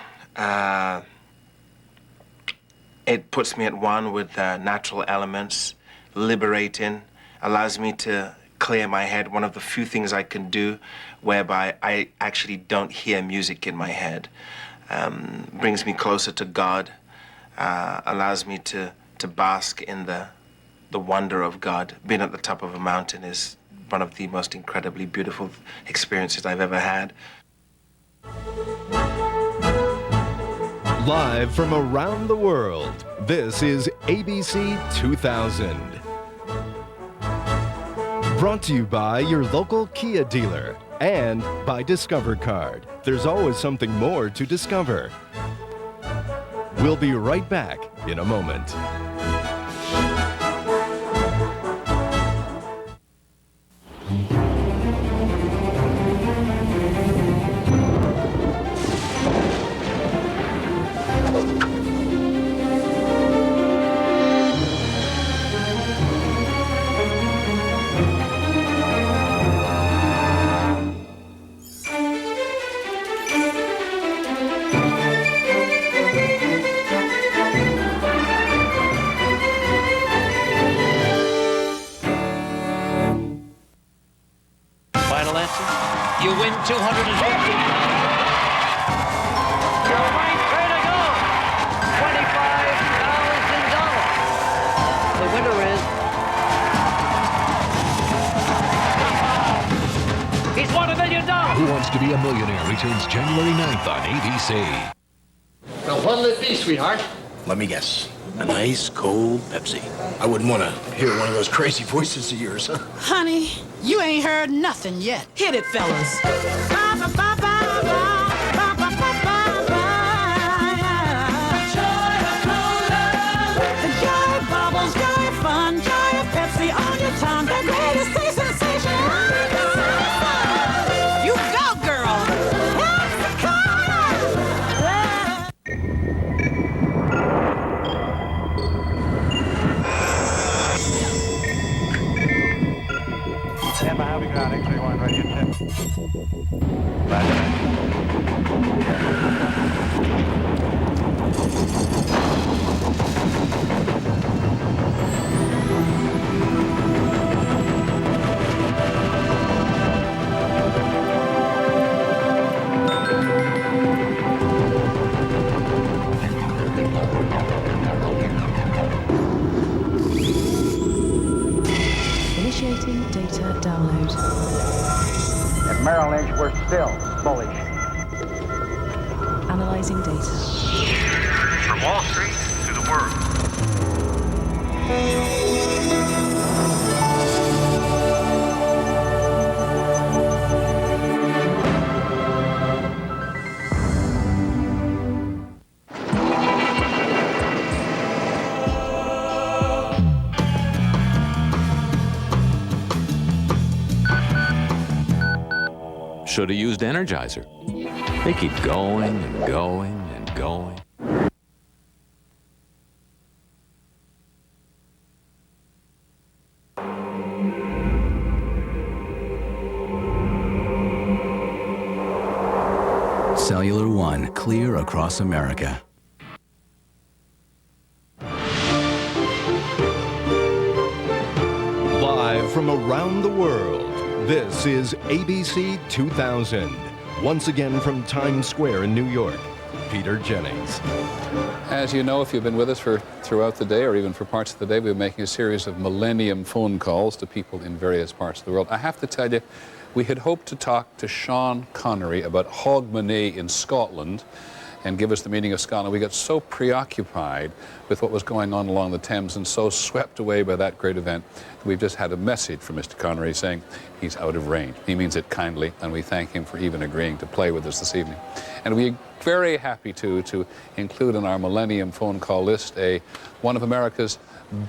It puts me at one with natural elements, liberating, allows me to clear my head. One of the few things I can do whereby I actually don't hear music in my head. Brings me closer to God, allows me to bask in the wonder of God. Being at the top of a mountain is one of the most incredibly beautiful experiences I've ever had. Live from around the world, this is ABC 2000. Brought to you by your local Kia dealer and by Discover Card. There's always something more to discover. We'll be right back in a moment. Your right, way to go. $25,000. The winner is... He's won $1 million. Who Wants to Be a Millionaire returns January 9th on ABC. Now, what'll it be, sweetheart? Let me guess. A nice, cold Pepsi. I wouldn't want to hear one of those crazy voices of yours, huh? Honey, you ain't heard nothing yet. Hit it, fellas. The joy bubbles, joy fun, joy of Pepsi on your tongue. The greatest taste sensation. You go, girl. Stand by, heavy ground, X-ray 1, ready at 10. Initiating data download. At Merrill Lynch, we're still bullish. Analyzing data. From Wall Street to the world. Should have used Energizer. They keep going and going and going. Cellular One, clear across America. Live from around the world, this is ABC 2000. Once again from Times Square in New York, Peter Jennings. As you know, if you've been with us throughout the day or even for parts of the day, we've been making a series of millennium phone calls to people in various parts of the world. I have to tell you, we had hoped to talk to Sean Connery about Hogmanay in Scotland and give us the meaning of Scotland. We got so preoccupied with what was going on along the Thames and so swept away by that great event that we've just had a message from Mr. Connery saying he's out of range. He means it kindly, and we thank him for even agreeing to play with us this evening. And we're very happy to include in our Millennium phone call list one of America's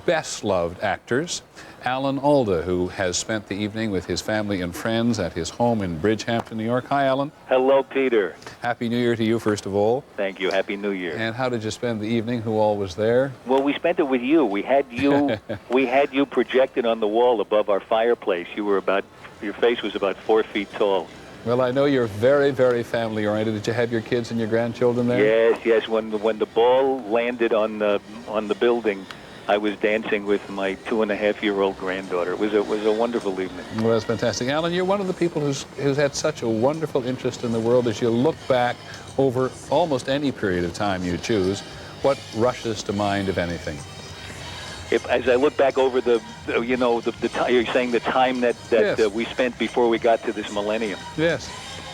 best-loved actors, Alan Alda, who has spent the evening with his family and friends at his home in Bridgehampton, New York. Hi, Alan. Hello, Peter. Happy New Year to you, first of all. Thank you. Happy New Year. And how did you spend the evening? Who all was there? Well, we spent it with you. We had you projected on the wall above our fireplace. Your face was about 4 feet tall. Well, I know you're very, very family-oriented. Did you have your kids and your grandchildren there? Yes. When the ball landed on the building, I was dancing with my 2.5-year-old granddaughter. It was a wonderful evening. Well, that's fantastic. Alan, you're one of the people who's had such a wonderful interest in the world. As you look back over almost any period of time you choose, what rushes to mind, if anything? As I look back over the time, you're saying the time that yes. We spent before we got to this millennium. Yes.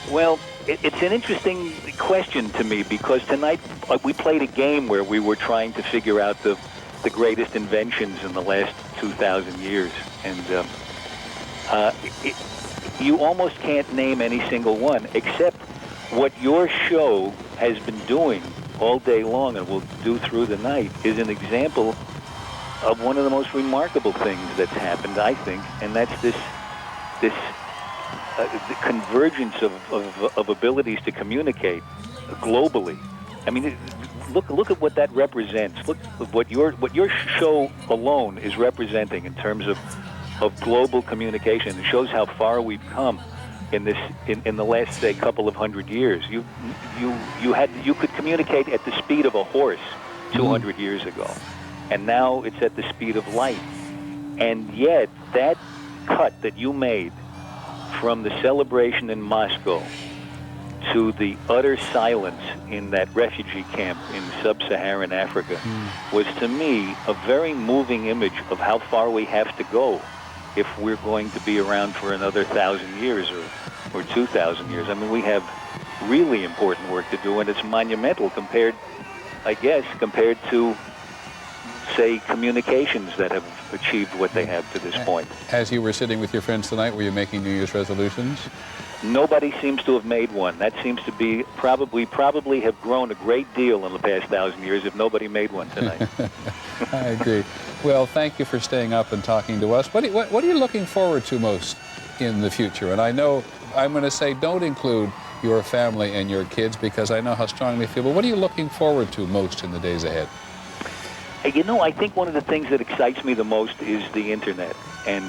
Well, it's an interesting question to me because tonight we played a game where we were trying to figure out the greatest inventions in the last 2,000 years. And you almost can't name any single one, except what your show has been doing all day long and will do through the night is an example of one of the most remarkable things that's happened, I think, and that's this the convergence of abilities to communicate globally. I mean, look at what that represents. Look at what your show alone is representing in terms of global communication. It shows how far we've come in the last, say, couple of 100 years. You could communicate at the speed of a horse 200 years ago, and now it's at the speed of light. And yet that cut that you made from the celebration in Moscow to the utter silence in that refugee camp in sub-Saharan Africa was, to me, a very moving image of how far we have to go if we're going to be around for another 1,000 years or 2,000 years. I mean, we have really important work to do, and it's monumental compared to, say, communications that have achieved what they have to this point. As you were sitting with your friends tonight, were you making New Year's resolutions? Nobody seems to have made one. That seems to be probably have grown a great deal in the past 1,000 years if nobody made one tonight. I agree. Well, thank you for staying up and talking to us. What are you looking forward to most in the future? And I know I'm going to say don't include your family and your kids because I know how strongly you feel, but what are you looking forward to most in the days ahead? You know, I think one of the things that excites me the most is the internet and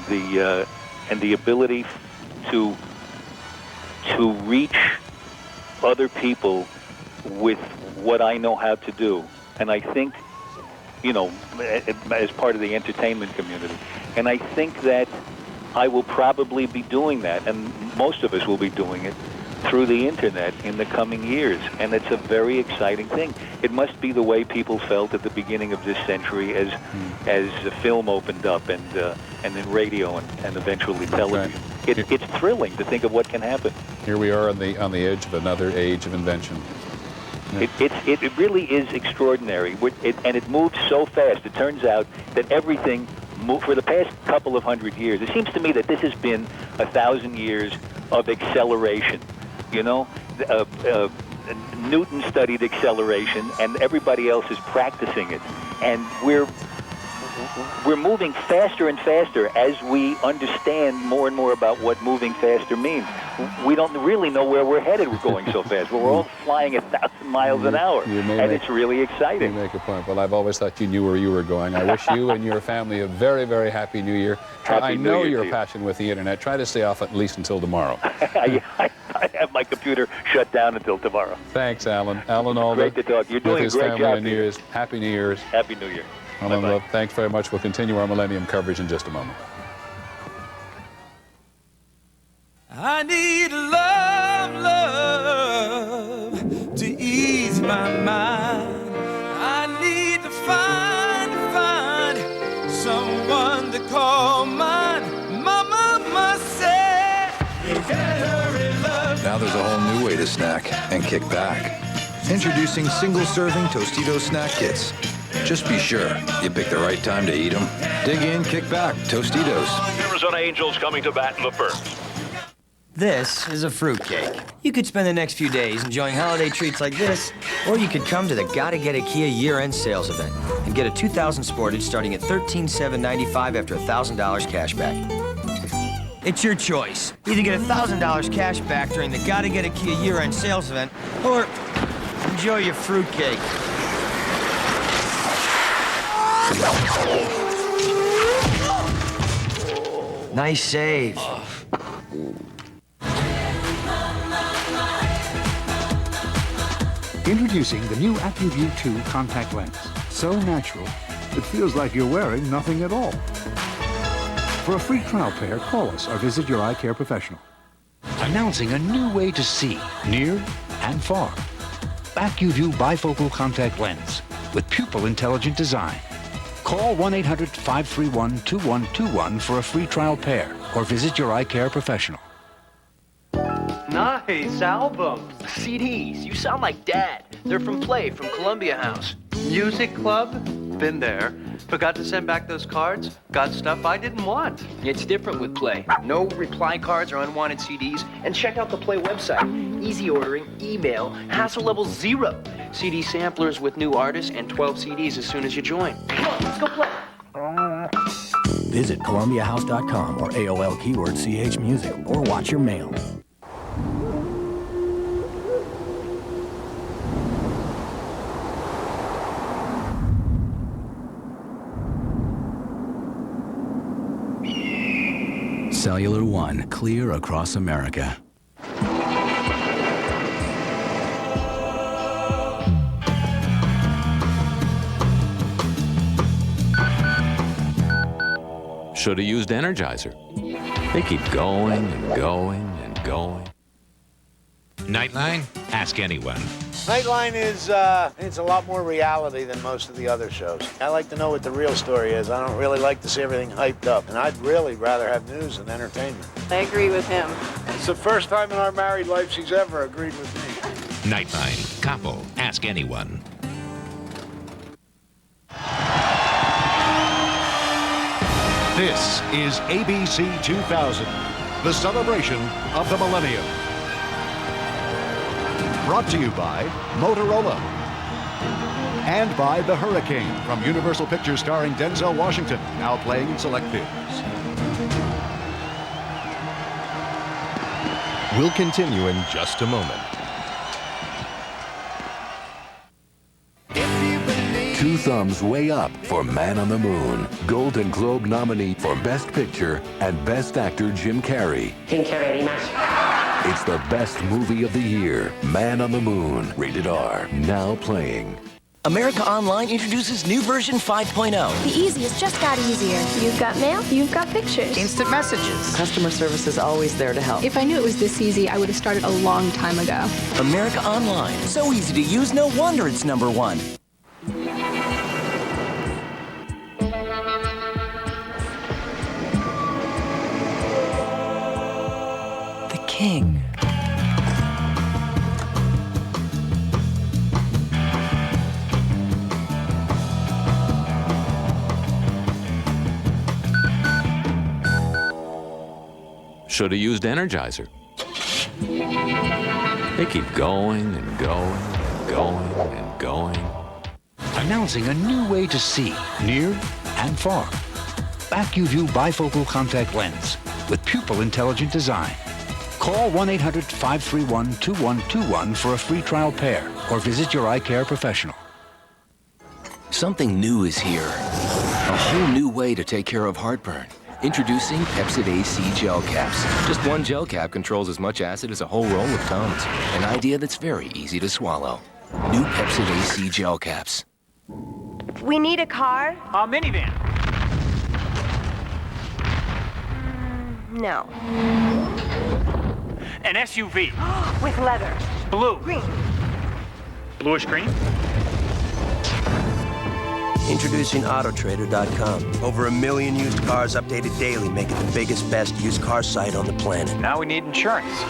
the ability to reach other people with what I know how to do. And I think, you know, as part of the entertainment community. And I think that I will probably be doing that, and most of us will be doing it through the internet in the coming years. And it's a very exciting thing. It must be the way people felt at the beginning of this century as the film opened up and then radio and eventually television. Right. It's thrilling to think of what can happen. Here we are on the edge of another age of invention. Yeah. It really is extraordinary, and it moves so fast. It turns out that everything for the past couple of 100 years, it seems to me that this has been 1,000 years of acceleration. You know, Newton studied acceleration, and everybody else is practicing it. And we're moving faster and faster as we understand more and more about what moving faster means. We don't really know where we're headed. We're going so fast. We're all flying 1,000 miles an hour, and it's really exciting. You make a point. Well, I've always thought you knew where you were going. I wish you and your family a very, very happy New Year. I know your passion with the internet. Try to stay off at least until tomorrow. I have my computer shut down until tomorrow. Thanks, Alan. Alan Alda. Great to talk. You're doing a great family job. On New Year's. Happy New Year's. Happy New Year. Alan, love. Thanks very much. We'll continue our Millennium coverage in just a moment. I need love to ease my mind. I need to find someone to call mine. My mama said, get her in love. Now there's a whole new way to snack and kick back. Introducing single-serving Tostitos snack kits. Just be sure you pick the right time to eat them. Dig in, kick back, Tostitos. Arizona Angels coming to bat in the first. This is a fruitcake. You could spend the next few days enjoying holiday treats like this, or you could come to the Gotta Get a Kia year-end sales event and get a 2000 Sportage starting at $13,795 after $1,000 cash back. It's your choice. Either get $1,000 cash back during the Gotta Get a Kia year-end sales event, or enjoy your fruitcake. Nice save. Introducing the new AccuView 2 contact lens. So natural, it feels like you're wearing nothing at all. For a free trial pair, call us or visit your eye care professional. Announcing a new way to see, near and far. AccuView bifocal contact lens with pupil intelligent design. Call 1-800-531-2121 for a free trial pair or visit your eye care professional. Nice album. CDs. You sound like Dad. They're from Play, from Columbia House. Music Club? Been there. Forgot to send back those cards? Got stuff I didn't want. It's different with Play. No reply cards or unwanted CDs. And check out the Play website. Easy ordering, email, hassle level 0. CD samplers with new artists and 12 CDs as soon as you join. Come on, let's go play. Visit ColumbiaHouse.com or AOL keyword CH Music or watch your mail. Cellular One, clear across America. Should have used Energizer. They keep going and going and going. Nightline? Ask anyone. Nightline is, it's a lot more reality than most of the other shows. I like to know what the real story is. I don't really like to see everything hyped up. And I'd really rather have news than entertainment. I agree with him. It's the first time in our married life she's ever agreed with me. Nightline. Capo. Ask anyone. This is ABC 2000, the celebration of the millennium. Brought to you by Motorola and by The Hurricane from Universal Pictures starring Denzel Washington, now playing in select theaters. We'll continue in just a moment. Two thumbs way up for Man on the Moon. Golden Globe nominee for Best Picture and Best Actor Jim Carrey. Jim Carrey, It's the best movie of the year. Man on the Moon. Rated R. Now playing. America Online introduces new version 5.0. The easiest just got easier. You've got mail, you've got pictures. Instant messages. Customer service is always there to help. If I knew it was this easy, I would have started a long time ago. America Online. So easy to use, no wonder it's #1. The King. Should have used Energizer. They keep going and going and going and going. Announcing a new way to see, near and far. AccuView bifocal contact lens with pupil intelligent design. Call 1-800-531-2121 for a free trial pair or visit your eye care professional. Something new is here. A whole new way to take care of heartburn. Introducing Pepsid AC gel caps. Just one gel cap controls as much acid as a whole roll of Tums. An idea that's very easy to swallow. New Pepsid AC gel caps. We need a car? A minivan. No. An SUV. With leather. Blue. Green. Bluish green. Introducing Autotrader.com. Over 1 million used cars updated daily, make it the biggest, best used car site on the planet. Now we need insurance.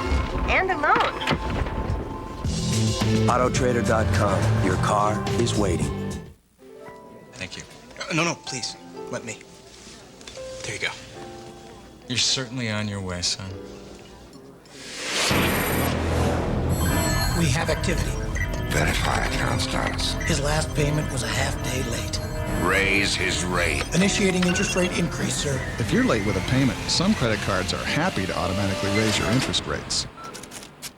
And a loan. Autotrader.com. Your car is waiting. Thank you. No, please. Let me. There you go. You're certainly on your way, son. We have activity. Verify account status. His last payment was a half day late. Raise his rate. Initiating interest rate increase, sir. If you're late with a payment, some credit cards are happy to automatically raise your interest rates.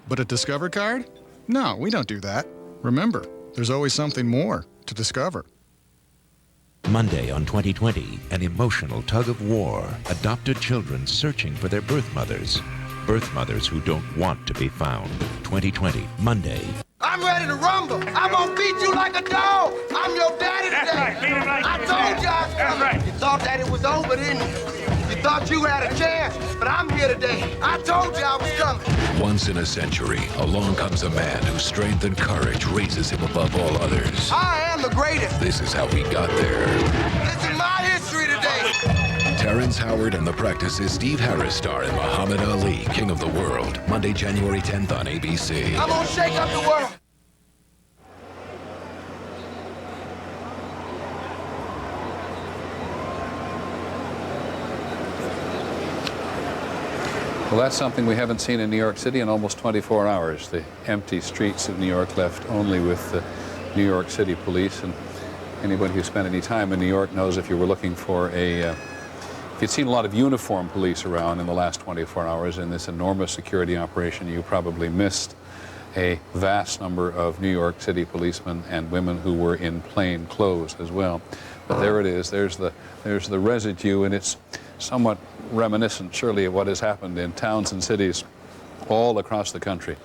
But at Discover Card? No, we don't do that. Remember, there's always something more to discover. Monday on 2020, an emotional tug of war. Adopted children searching for their birth mothers. Birth mothers who don't want to be found. 2020, Monday. I'm ready to rumble. I'm gonna beat you like a dog. I'm your daddy today. That's right. Beat him like I told you I was coming. Right. You thought that it was over, didn't you? You thought you had a chance, but I'm here today. I told you I was coming. Once in a century, along comes a man whose strength and courage raises him above all others. I am the greatest. This is how he got there. This is my history today. Terrence Howard and the Practices Steve Harris star in Muhammad Ali, King of the World. Monday, January 10th on ABC. I'm gonna shake up the world. Well, that's something we haven't seen in New York City in almost 24 hours. The empty streets of New York left only with the New York City police. And anybody who spent any time in New York knows if you were looking for if you'd seen a lot of uniformed police around in the last 24 hours in this enormous security operation, you probably missed a vast number of New York City policemen and women who were in plain clothes as well. But there it is. There's the residue, and it's somewhat reminiscent, surely, of what has happened in towns and cities all across the country,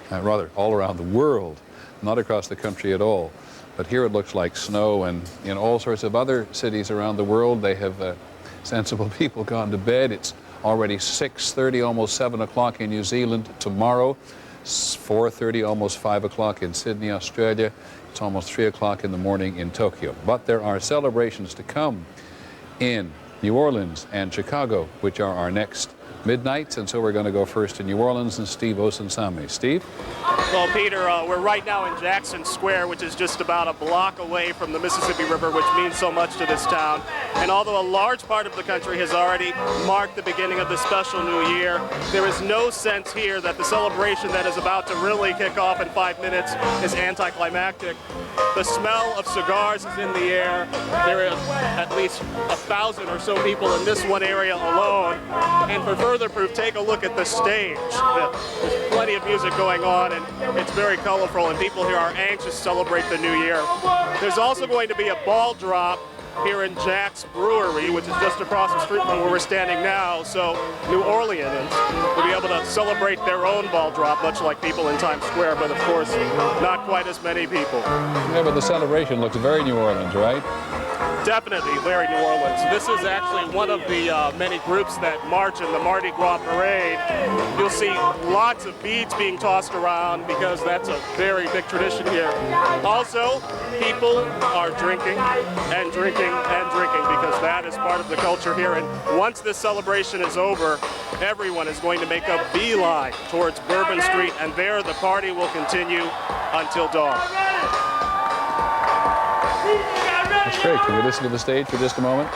rather all around the world, not across the country at all. But here it looks like snow, and in all sorts of other cities around the world, they have sensible people gone to bed. It's already 6:30, almost 7 o'clock in New Zealand. Tomorrow, 4:30, almost 5 o'clock in Sydney, Australia. It's almost 3 o'clock in the morning in Tokyo. But there are celebrations to come in New Orleans and Chicago, which are our next midnights, and so we're going to go first to New Orleans and Steve Osunsami. Steve? Well, Peter, we're right now in Jackson Square, which is just about a block away from the Mississippi River, which means so much to this town. And although a large part of the country has already marked the beginning of the special new year, there is no sense here that the celebration that is about to really kick off in 5 minutes is anticlimactic. The smell of cigars is in the air. There is at least 1,000 or so people in this one area alone. And for further proof, take a look at the stage. There's plenty of music going on, and it's very colorful, and people here are anxious to celebrate the new year. There's also going to be a ball drop here in Jack's Brewery, which is just across the street from where we're standing now, so New Orleans will be able to celebrate their own ball drop, much like people in Times Square, but of course, not quite as many people. Yeah, but the celebration looks very New Orleans, right? Definitely very New Orleans. This is actually one of the many groups that march in the Mardi Gras parade. You'll see lots of beads being tossed around because that's a very big tradition here. Also, people are drinking and drinking and drinking because that is part of the culture here. And once this celebration is over, everyone is going to make a beeline towards Bourbon Street, and there the party will continue until dawn. That's great. Can we listen to the stage for just a moment?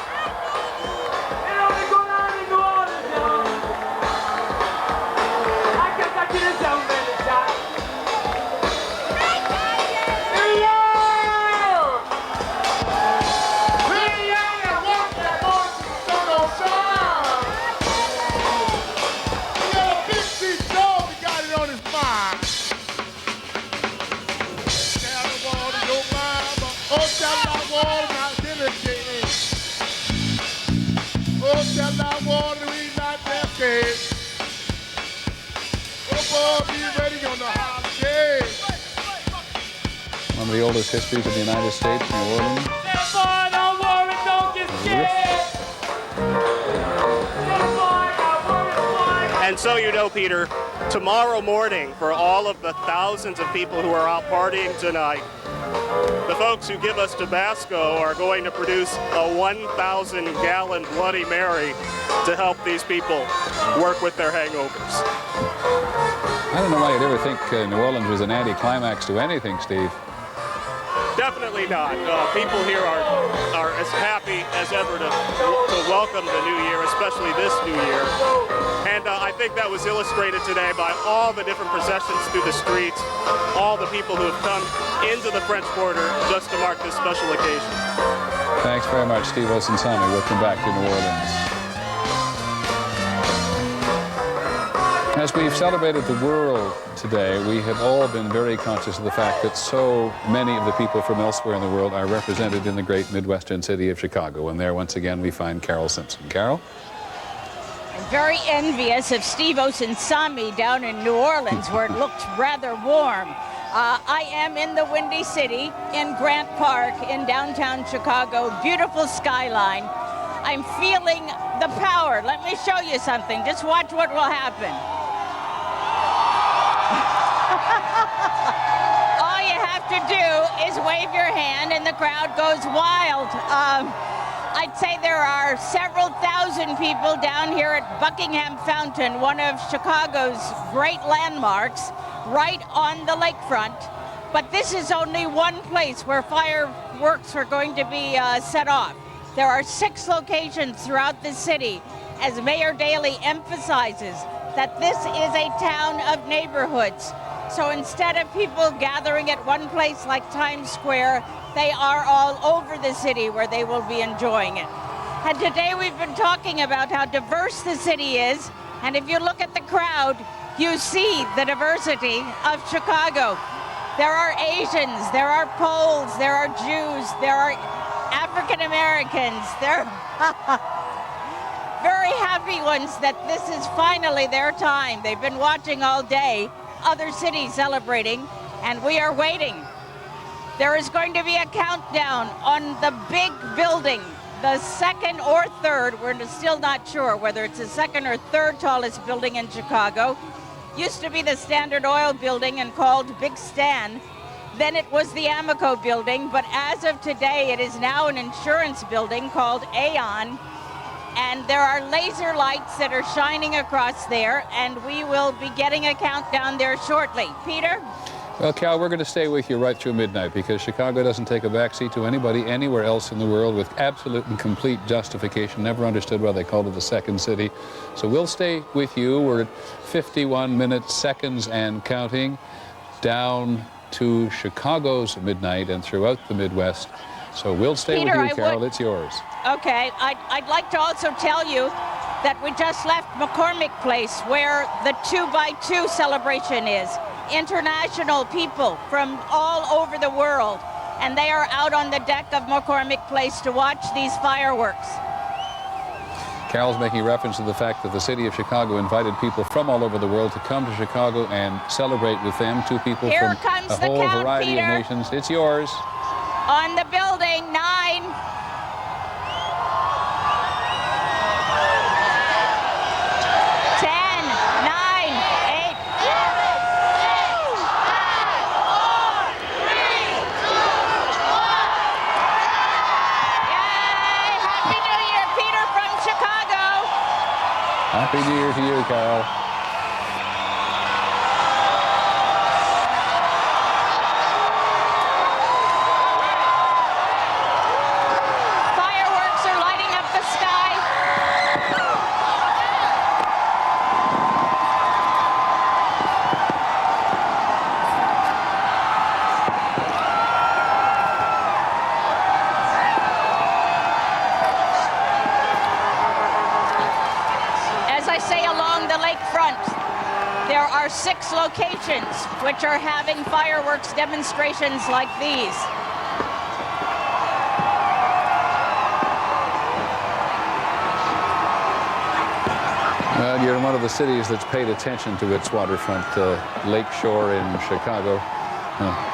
One of the oldest histories of the United States, New Orleans. And so you know, Peter, tomorrow morning, for all of the thousands of people who are out partying tonight, the folks who give us Tabasco are going to produce a 1,000-gallon Bloody Mary to help these people work with their hangovers. I don't know why you'd ever think New Orleans was an anticlimax to anything, Steve. Definitely not. People here are as happy as ever to welcome the new year, especially this new year. And I think that was illustrated today by all the different processions through the streets, all the people who have come into the French Quarter just to mark this special occasion. Thanks very much, Steve Osunsami. We'll come back to New Orleans. As we've celebrated the world today, we have all been very conscious of the fact that so many of the people from elsewhere in the world are represented in the great Midwestern city of Chicago. And there, once again, we find Carol Simpson. Carol? I'm very envious of Steve Osunsami down in New Orleans, where it looked rather warm. I am in the Windy City, in Grant Park, in downtown Chicago. Beautiful skyline. I'm feeling the power. Let me show you something. Just watch what will happen. All you have to do is wave your hand and the crowd goes wild. I'd say there are several thousand people down here at Buckingham Fountain, one of Chicago's great landmarks, right on the lakefront. But this is only one place where fireworks are going to be set off. There are 6 locations throughout the city, as Mayor Daley emphasizes that this is a town of neighborhoods. So instead of people gathering at one place like Times Square, they are all over the city where they will be enjoying it. And today we've been talking about how diverse the city is, and if you look at the crowd, you see the diversity of Chicago. There are Asians, there are Poles, there are Jews, there are African Americans. They're very happy ones that this is finally their time. They've been watching all day, other cities celebrating, and we are waiting. There is going to be a countdown on the big building, the second or third, we're still not sure whether it's the second or third tallest building in Chicago. used to be the Standard Oil building and called Big Stan. Then it was the Amoco building, but as of today, it is now an insurance building called Aon. And there are laser lights that are shining across there, and we will be getting a countdown there shortly. Peter? Well, Cal, we're going to stay with you right through midnight because Chicago doesn't take a backseat to anybody anywhere else in the world with absolute and complete justification. Never understood why they called it the second city. So we'll stay with you. We're at 51 minutes, seconds, and counting down to Chicago's midnight and throughout the Midwest. So we'll stay Peter, with you, Carol. It's yours. Okay. I'd like to also tell you that we just left McCormick Place where the 2x2 celebration is. International people from all over the world, and they are out on the deck of McCormick Place to watch these fireworks. Carol's making reference to the fact that the city of Chicago invited people from all over the world to come to Chicago and celebrate with them. Two people Here from comes a the whole count, variety Peter. of nations. It's yours. On the building, 9. 10, 9, 8. Happy New Year, Peter from Chicago. Happy New Year to you, Carol. Fireworks are lighting up the sky. As I say, along the lakefront, there are 6 locations which are having fireworks demonstrations like these. Well, you're in one of the cities that's paid attention to its waterfront lakeshore in Chicago.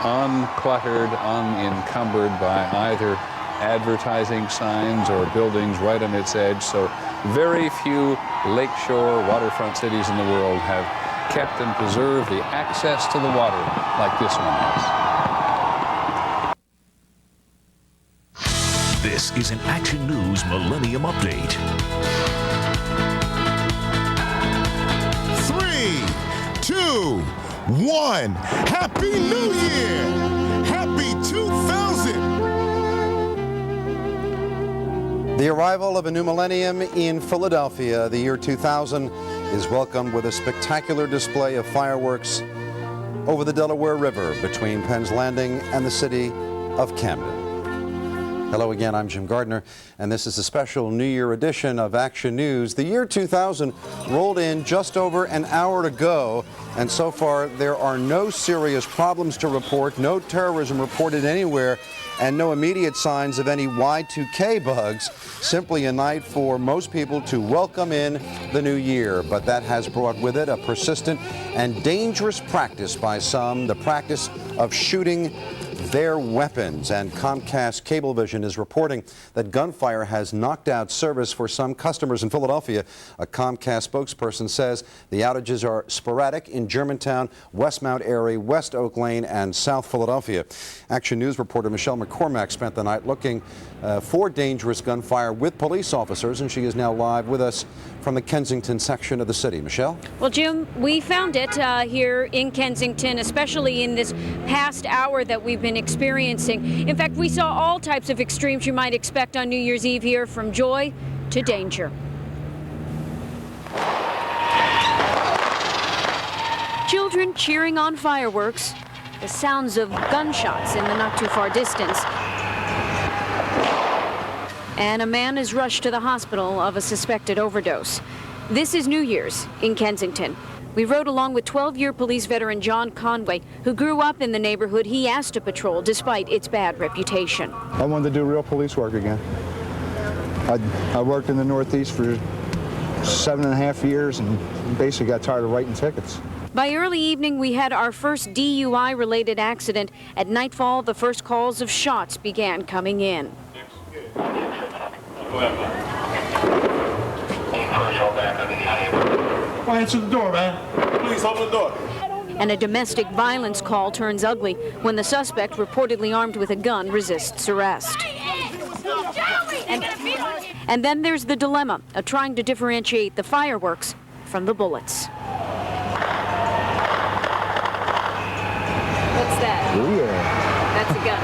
Uncluttered, unencumbered by either advertising signs or buildings right on its edge. So very few lakeshore waterfront cities in the world have kept and preserved the access to the water like this one has. This is an Action News Millennium Update. 3, 2, 1. Happy New Year! Happy 2000! The arrival of a new millennium in Philadelphia, the year 2000, is welcomed with a spectacular display of fireworks over the Delaware River between Penn's Landing and the city of Camden. Hello again, I'm Jim Gardner, and this is a special New Year edition of Action News. The year 2000 rolled in just over an hour to go, and so far there are no serious problems to report, no terrorism reported anywhere, and no immediate signs of any Y2K bugs. Simply a night for most people to welcome in the new year. But that has brought with it a persistent and dangerous practice by some, the practice of shooting their weapons. And Comcast Cablevision is reporting that gunfire has knocked out service for some customers in Philadelphia. A Comcast spokesperson says the outages are sporadic in Germantown, Westmount Airy, West Oak Lane, and South Philadelphia. Action News reporter Michelle McCormack spent the night looking for dangerous gunfire with police officers, and she is now live with us from the Kensington section of the city. Michelle? Well, Jim, we found it here in Kensington, especially in this past hour that we've been experiencing. In fact, we saw all types of extremes you might expect on New Year's Eve here, from joy to danger. Children cheering on fireworks, the sounds of gunshots in the not too far distance. And a man is rushed to the hospital of a suspected overdose. This is New Year's in Kensington. We rode along with 12-year police veteran John Conway, who grew up in the neighborhood he asked to patrol despite its bad reputation. I wanted to do real police work again. I worked in the Northeast for 7.5 years and basically got tired of writing tickets. By early evening, we had our first DUI-related accident. At nightfall, the first calls of shots began coming in. answer the door, man. Please open the door. And a domestic violence call turns ugly when the suspect, reportedly armed with a gun, resists arrest. And then there's the dilemma of trying to differentiate the fireworks from the bullets. What's that? Oh, yeah.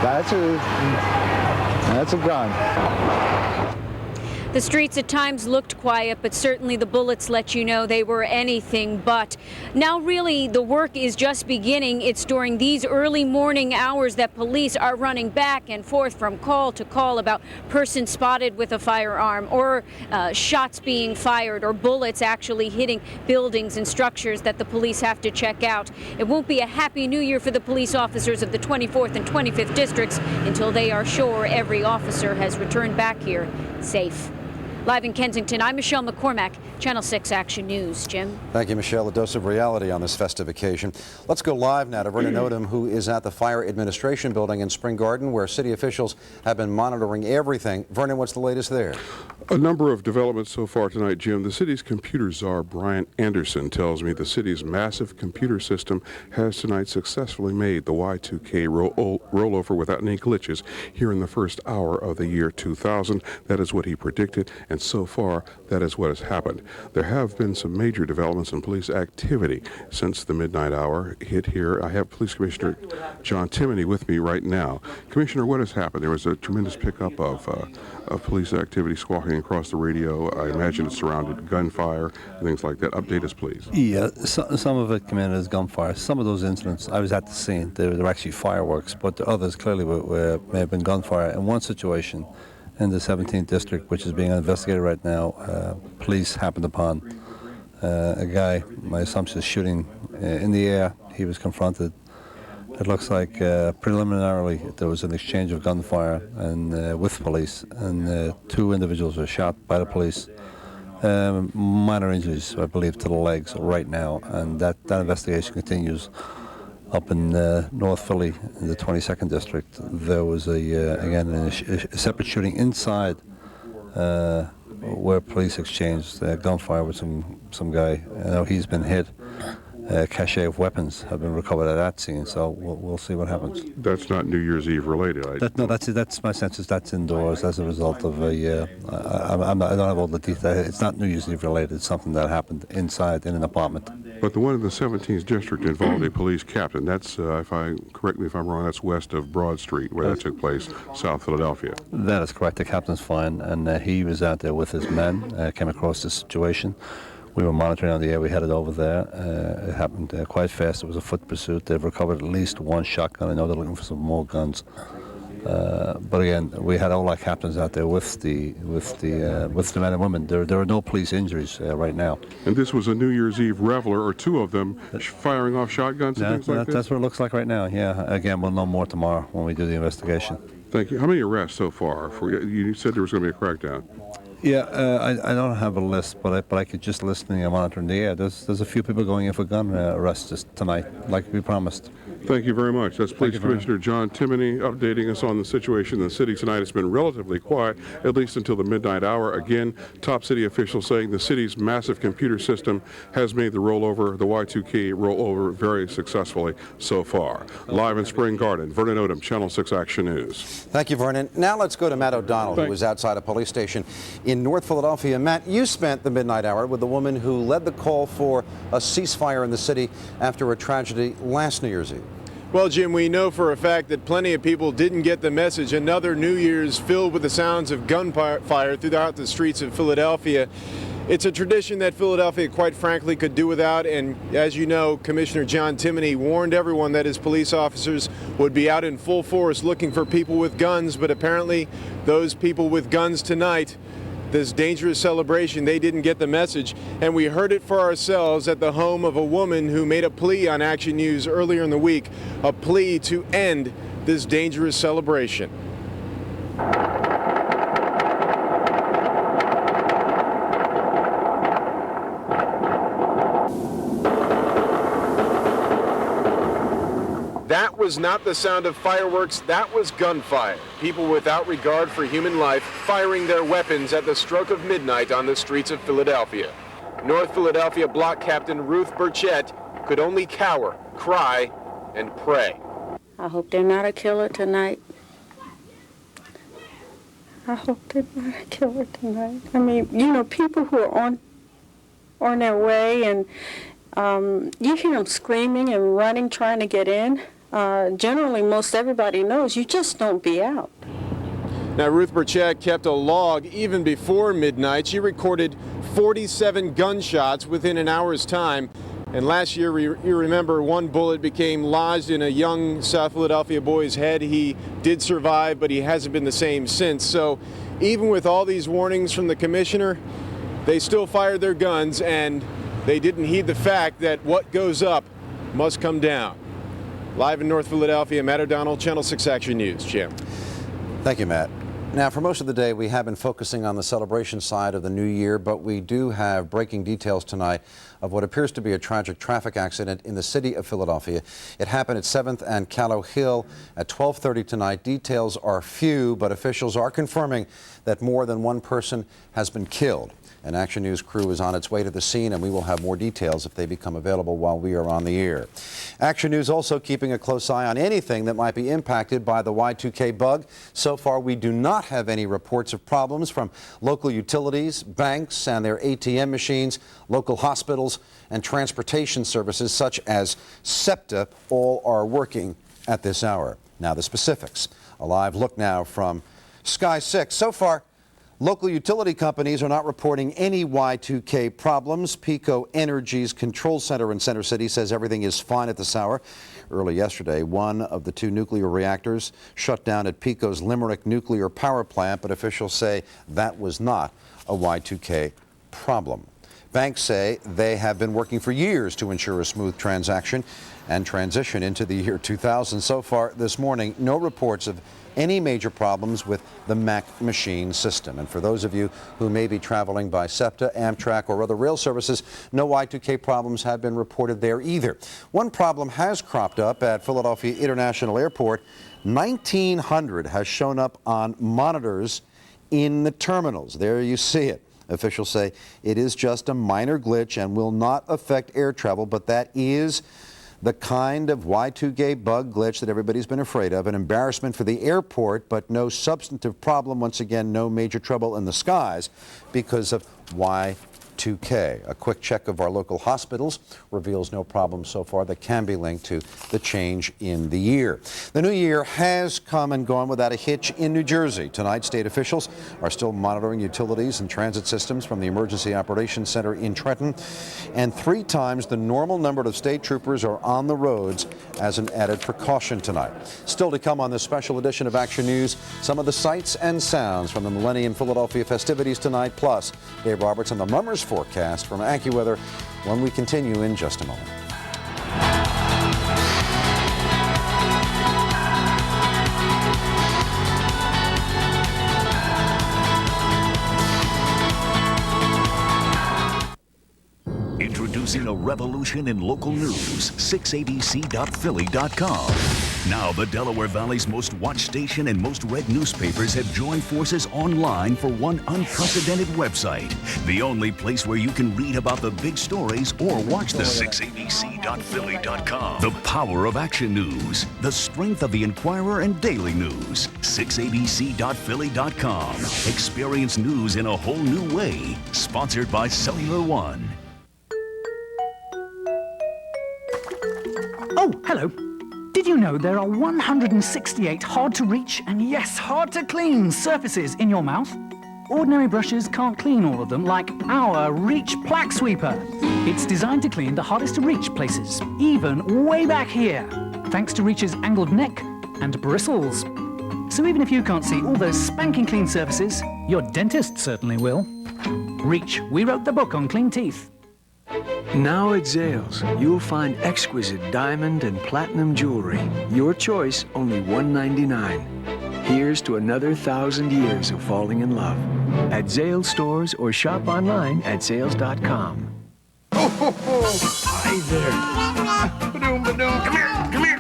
That's a gun. That's a gun. The streets at times looked quiet, but certainly the bullets let you know they were anything but. Now really the work is just beginning. It's during these early morning hours that police are running back and forth from call to call about persons spotted with a firearm, or shots being fired, or bullets actually hitting buildings and structures that the police have to check out. It won't be a happy new year for the police officers of the 24th and 25th districts until they are sure every officer has returned back here safe. Live in Kensington, I'm Michelle McCormack, Channel 6 Action News. Jim? Thank you, Michelle. A dose of reality on this festive occasion. Let's go live now to Vernon Odom, who is at the Fire Administration Building in Spring Garden, where city officials have been monitoring everything. Vernon, what's the latest there? A number of developments so far tonight, Jim. The city's computer czar, Brian Anderson, tells me the city's massive computer system has tonight successfully made the Y2K rollover without any glitches here in the first hour of the year 2000. That is what he predicted, and so far, that is what has happened. There have been some major developments in police activity since the midnight hour hit here. I have Police Commissioner John Timoney with me right now. Commissioner, what has happened? There was a tremendous pickup of police activity squawking across the radio. I imagine it surrounded gunfire, things like that. Update us, please. Yeah, some of it came in as gunfire. Some of those incidents, I was at the scene. They were actually fireworks, but the others clearly may have been gunfire. In one situation, in the 17th district, which is being investigated right now, police happened upon a guy, my assumption is shooting in the air. He was confronted. It looks like preliminarily there was an exchange of gunfire and with police, and 2 individuals were shot by the police. Minor injuries, I believe, to the legs right now, and that investigation continues. Up in North Philly, in the 22nd district, there was again a separate shooting inside where police exchanged gunfire with some guy. I know he's been hit. Cache of weapons have been recovered at that scene, so we'll see what happens. That's not New Year's Eve related. That's my sense is that's indoors as a result of I don't have all the details. It's not New Year's Eve related. It's something that happened inside in an apartment. But the one in the 17th district involved a police captain. That's, correct me if I'm wrong, that's west of Broad Street, where that took place, South Philadelphia. That is correct. The captain's fine, and he was out there with his men. Came across this situation. We were monitoring on the air. We headed over there. It happened quite fast. It was a foot pursuit. They've recovered at least 1 shotgun. I know they're looking for some more guns. But again, we had all our captains out there with the men and women. There are no police injuries right now. And this was a New Year's Eve reveler, or 2 of them, firing off shotguns and things like that? That's what it looks like right now. Yeah. Again, we'll know more tomorrow when we do the investigation. Thank you. How many arrests so far? You said there was going to be a crackdown. Yeah, I don't have a list, but I could just listening and monitoring the air. There's a few people going in for gun arrests tonight, like we promised. Thank you very much. That's Police Commissioner John Timoney updating us on the situation in the city tonight. It's been relatively quiet, at least until the midnight hour. Again, top city officials saying the city's massive computer system has made the rollover, the Y2K rollover, very successfully so far. Live in Spring Garden, Vernon Odom, Channel 6 Action News. Thank you, Vernon. Now let's go to Matt O'Donnell, who was outside a police station in North Philadelphia. Matt, you spent the midnight hour with the woman who led the call for a ceasefire in the city after a tragedy last New Year's Eve. Well, Jim, we know for a fact that plenty of people didn't get the message. Another New Year's filled with the sounds of gunfire throughout the streets of Philadelphia. It's a tradition that Philadelphia, quite frankly, could do without, and as you know, Commissioner John Timoney warned everyone that his police officers would be out in full force looking for people with guns, but apparently those people with guns tonight, this dangerous celebration, they didn't get the message, and we heard it for ourselves at the home of a woman who made a plea on Action News earlier in the week, a plea to end this dangerous celebration. That was not the sound of fireworks, that was gunfire. People without regard for human life firing their weapons at the stroke of midnight on the streets of Philadelphia. North Philadelphia block captain Ruth Burchett could only cower, cry, and pray. I hope they're not a killer tonight. I hope they're not a killer tonight. I mean, you know, people who are on their way, and you hear them screaming and running, trying to get in. Generally, most everybody knows you just don't be out. Now, Ruth Burchett kept a log even before midnight. She recorded 47 gunshots within an hour's time. And last year, you remember, one bullet became lodged in a young South Philadelphia boy's head. He did survive, but he hasn't been the same since. So even with all these warnings from the commissioner, they still fired their guns, and they didn't heed the fact that what goes up must come down. Live in North Philadelphia, Matt O'Donnell, Channel 6 Action News. Jim. Thank you, Matt. Now, for most of the day, we have been focusing on the celebration side of the new year, but we do have breaking details tonight of what appears to be a tragic traffic accident in the city of Philadelphia. It happened at 7th and Callow Hill at 12:30 tonight. Details are few, but officials are confirming that more than one person has been killed. An Action News crew is on its way to the scene, and we will have more details if they become available while we are on the air. Action News also keeping a close eye on anything that might be impacted by the Y2K bug. So far, we do not have any reports of problems from local utilities, banks and their ATM machines, local hospitals, and transportation services such as SEPTA all are working at this hour. Now the specifics. A live look now from Sky 6. So far, local utility companies are not reporting any Y2K problems. PECO Energy's control center in Center City says everything is fine at this hour. Early yesterday, one of the two nuclear reactors shut down at PECO's Limerick nuclear power plant, but officials say that was not a Y2K problem. Banks say they have been working for years to ensure a smooth transaction and transition into the year 2000. So far this morning, no reports of any major problems with the Mac machine system. And for those of you who may be traveling by SEPTA, Amtrak, or other rail services, no Y2K problems have been reported there either. One problem has cropped up at Philadelphia International Airport. 1900 has shown up on monitors in the terminals. There you see it. Officials say it is just a minor glitch and will not affect air travel, but that is the kind of Y2K bug glitch that everybody's been afraid of. An embarrassment for the airport, but no substantive problem. Once again, no major trouble in the skies because of Y2K. A quick check of our local hospitals reveals no problem so far that can be linked to the change in the year. The new year has come and gone without a hitch in New Jersey. Tonight, state officials are still monitoring utilities and transit systems from the Emergency Operations Center in Trenton, and 3 times the normal number of state troopers are on the roads as an added precaution tonight. Still to come on this special edition of Action News, some of the sights and sounds from the Millennium Philadelphia festivities tonight, plus Dave Roberts on the Mummers forecast from AccuWeather when we continue in just a moment. Introducing a revolution in local news, 6abc.philly.com. Now the Delaware Valley's most watched station and most read newspapers have joined forces online for one unprecedented website. The only place where you can read about the big stories or watch them. 6abc.philly.com. The power of Action News. The strength of the Inquirer and Daily News. 6abc.philly.com. Experience news in a whole new way. Sponsored by Cellular One. Oh, hello. Did you know there are 168 hard-to-reach and, yes, hard-to-clean surfaces in your mouth? Ordinary brushes can't clean all of them like our Reach Plaque Sweeper. It's designed to clean the hardest-to-reach places, even way back here, thanks to Reach's angled neck and bristles. So even if you can't see all those spanking clean surfaces, your dentist certainly will. Reach, we wrote the book on clean teeth. Now at Zales, you'll find exquisite diamond and platinum jewelry. Your choice, only $199. Here's to another 1,000 years of falling in love. At Zales stores or shop online at zales.com. Oh, ho, ho. Hi there. Ba-doom, ba-doom. Come here, come here.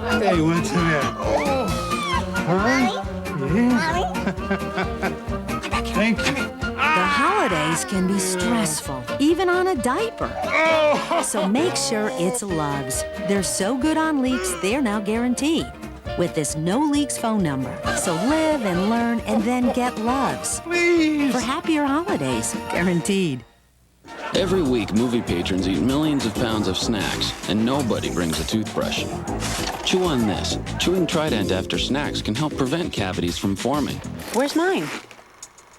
Mommy. Hey, what's that? Oh. Huh? Mommy? Yeah. Mommy? Thank you. The holiday holidays can be stressful, even on a diaper. So make sure it's Luvs. They're so good on leaks, they're now guaranteed. With this no leaks phone number. So live and learn and then get Luvs. Please. For happier holidays, guaranteed. Every week, movie patrons eat millions of pounds of snacks, and nobody brings a toothbrush. Chew on this. Chewing Trident after snacks can help prevent cavities from forming. Where's mine?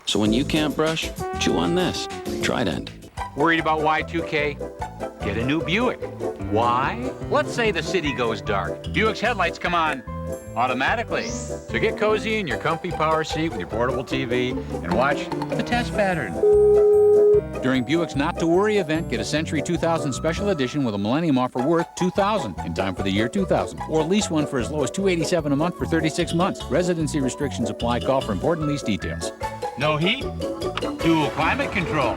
So when you can't brush, chew on this. Trident. Worried about Y2K? Get a new Buick. Why? Let's say the city goes dark. Buick's headlights come on automatically. So get cozy in your comfy power seat with your portable TV and watch the test pattern. During Buick's Not to Worry event, get a Century 2000 Special Edition with a Millennium offer worth $2,000 in time for the year 2000. Or lease one for as low as $287 a month for 36 months. Residency restrictions apply. Call for important lease details. No heat? Dual climate control.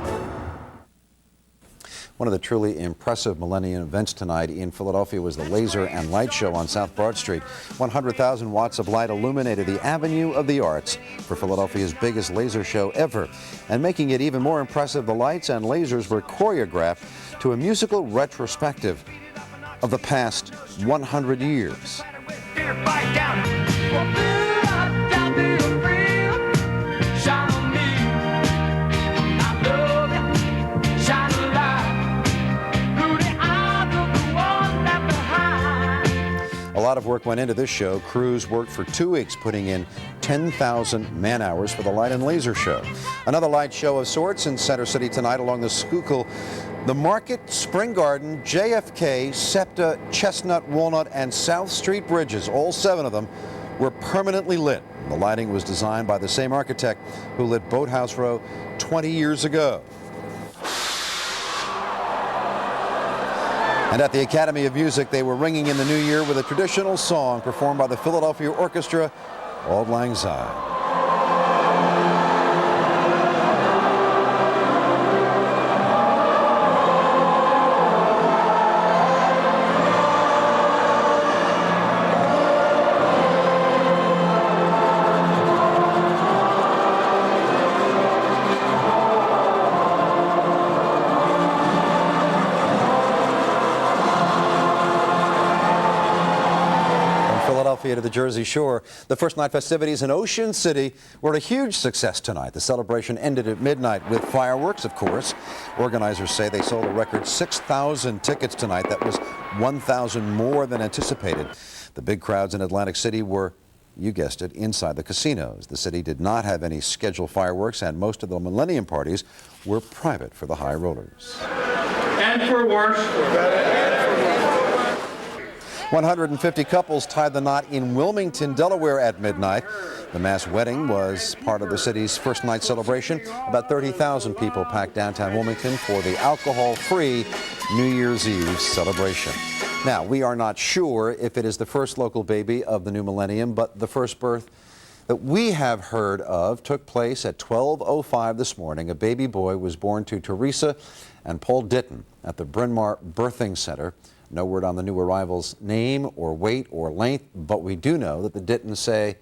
One of the truly impressive Millennium events tonight in Philadelphia was the Laser and Light Show on South Broad Street. 100,000 watts of light illuminated the Avenue of the Arts for Philadelphia's biggest laser show ever. And making it even more impressive, the lights and lasers were choreographed to a musical retrospective of the past 100 years. A lot of work went into this show. Crews worked for 2 weeks, putting in 10,000 man-hours for the light and laser show. Another light show of sorts in Center City tonight along the Schuylkill. The Market, Spring Garden, JFK, SEPTA, Chestnut, Walnut, and South Street bridges, all 7 of them, were permanently lit. The lighting was designed by the same architect who lit Boathouse Row 20 years ago. And at the Academy of Music, they were ringing in the new year with a traditional song performed by the Philadelphia Orchestra, Auld Lang Syne. To the Jersey Shore. The first night festivities in Ocean City were a huge success tonight. The celebration ended at midnight with fireworks, of course. Organizers say they sold a record 6,000 tickets tonight. That was 1,000 more than anticipated. The big crowds in Atlantic City were, you guessed it, inside the casinos. The city did not have any scheduled fireworks, and most of the Millennium parties were private for the high rollers. And for worse. 150 couples tied the knot in Wilmington, Delaware at midnight. The mass wedding was part of the city's first night celebration. About 30,000 people packed downtown Wilmington for the alcohol-free New Year's Eve celebration. Now, we are not sure if it is the first local baby of the new millennium, but the first birth that we have heard of took place at 12:05 this morning. A baby boy was born to Teresa and Paul Ditton at the Bryn Mawr Birthing Center. No word on the new arrival's name or weight or length, but we do know that the Dittons say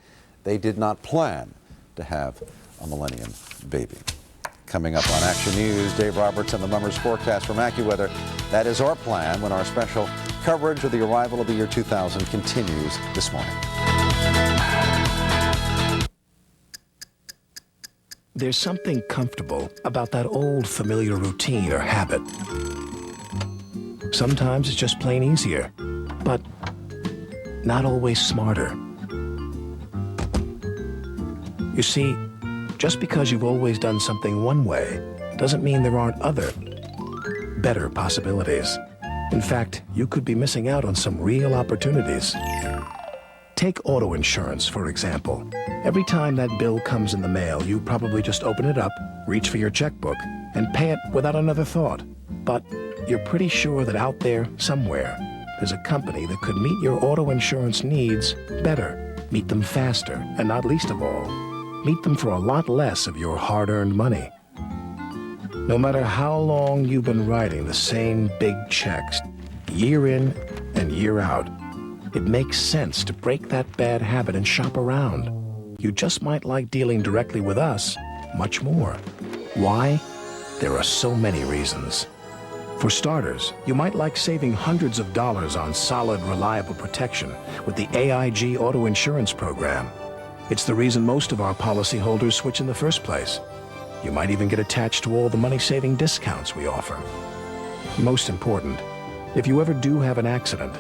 they did not plan to have a millennium baby. Coming up on Action News, Dave Roberts and the Mummers forecast from AccuWeather. That is our plan when our special coverage of the arrival of the year 2000 continues this morning. There's something comfortable about that old familiar routine or habit. Sometimes it's just plain easier, but not always smarter. You see, just because you've always done something one way doesn't mean there aren't other, better possibilities. In fact, you could be missing out on some real opportunities. Take auto insurance, for example. Every time that bill comes in the mail, you probably just open it up, reach for your checkbook, and pay it without another thought. But you're pretty sure that out there, somewhere, there's a company that could meet your auto insurance needs better, meet them faster, and not least of all, meet them for a lot less of your hard-earned money. No matter how long you've been writing the same big checks, year in and year out, it makes sense to break that bad habit and shop around. You just might like dealing directly with us much more. Why? There are so many reasons. For starters, you might like saving hundreds of dollars on solid, reliable protection with the AIG Auto Insurance Program. It's the reason most of our policyholders switch in the first place. You might even get attached to all the money-saving discounts we offer. Most important, if you ever do have an accident,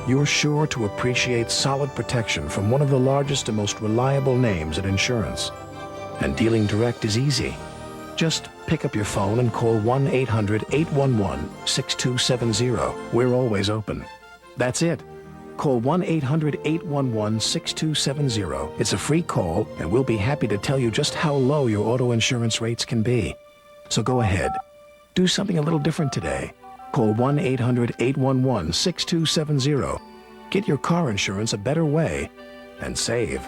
you're sure to appreciate solid protection from one of the largest and most reliable names in insurance. And dealing direct is easy. Just pick up your phone and call 1-800-811-6270. We're always open. That's it. Call 1-800-811-6270. It's a free call, and we'll be happy to tell you just how low your auto insurance rates can be. So go ahead. Do something a little different today. Call 1-800-811-6270. Get your car insurance a better way and save.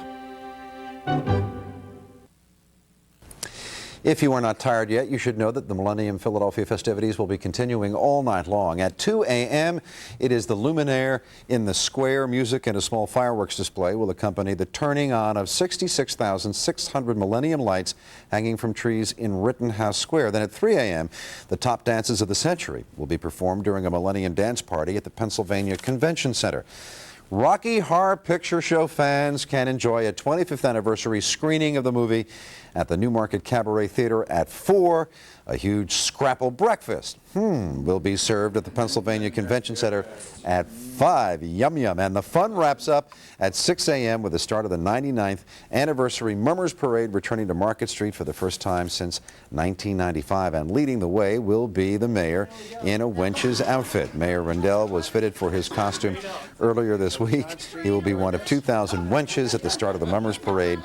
If you are not tired yet, you should know that the Millennium Philadelphia festivities will be continuing all night long. At 2 a.m., it is the Luminaire in the square. Music and a small fireworks display will accompany the turning on of 66,600 Millennium lights hanging from trees in Rittenhouse Square. Then at 3 a.m., the top dances of the century will be performed during a Millennium dance party at the Pennsylvania Convention Center. Rocky Horror Picture Show fans can enjoy a 25th anniversary screening of the movie at the Newmarket Cabaret Theater at 4. A huge scrapple breakfast will be served at the Pennsylvania Convention Center at 5. Yum, yum. And the fun wraps up at 6 a.m. with the start of the 99th anniversary Mummers Parade, returning to Market Street for the first time since 1995. And leading the way will be the mayor in a wench's outfit. Mayor Rendell was fitted for his costume earlier this week. He will be one of 2,000 wenches at the start of the Mummers Parade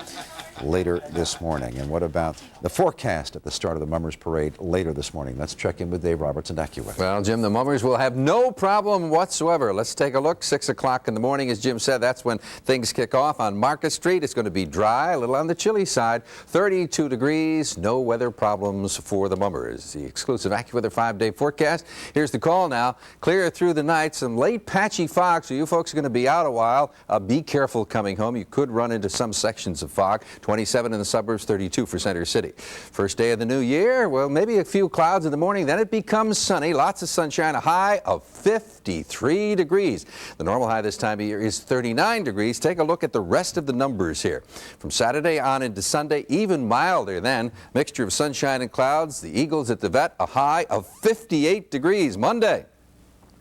later this morning. And what about the forecast at the start of the Mummers Parade later this morning? Let's check in with Dave Roberts and AccuWeather. Well, Jim, the Mummers will have no problem whatsoever. Let's take a look. 6 o'clock in the morning, as Jim said, that's when things kick off on Market Street. It's going to be dry, a little on the chilly side, 32 degrees, no weather problems for the Mummers. The exclusive AccuWeather 5-day forecast. Here's the call now. Clear through the night, some late patchy fog, so you folks are going to be out a while. Be careful coming home. You could run into some sections of fog. 27 in the suburbs, 32 for Center City. First day of the new year, well, maybe a few clouds in the morning, then it becomes sunny, lots of sunshine, a high of 53 degrees. The normal high this time of year is 39 degrees. Take a look at the rest of the numbers here. From Saturday on into Sunday, even milder then. Mixture of sunshine and clouds. The Eagles at the Vet, a high of 58 degrees. Monday,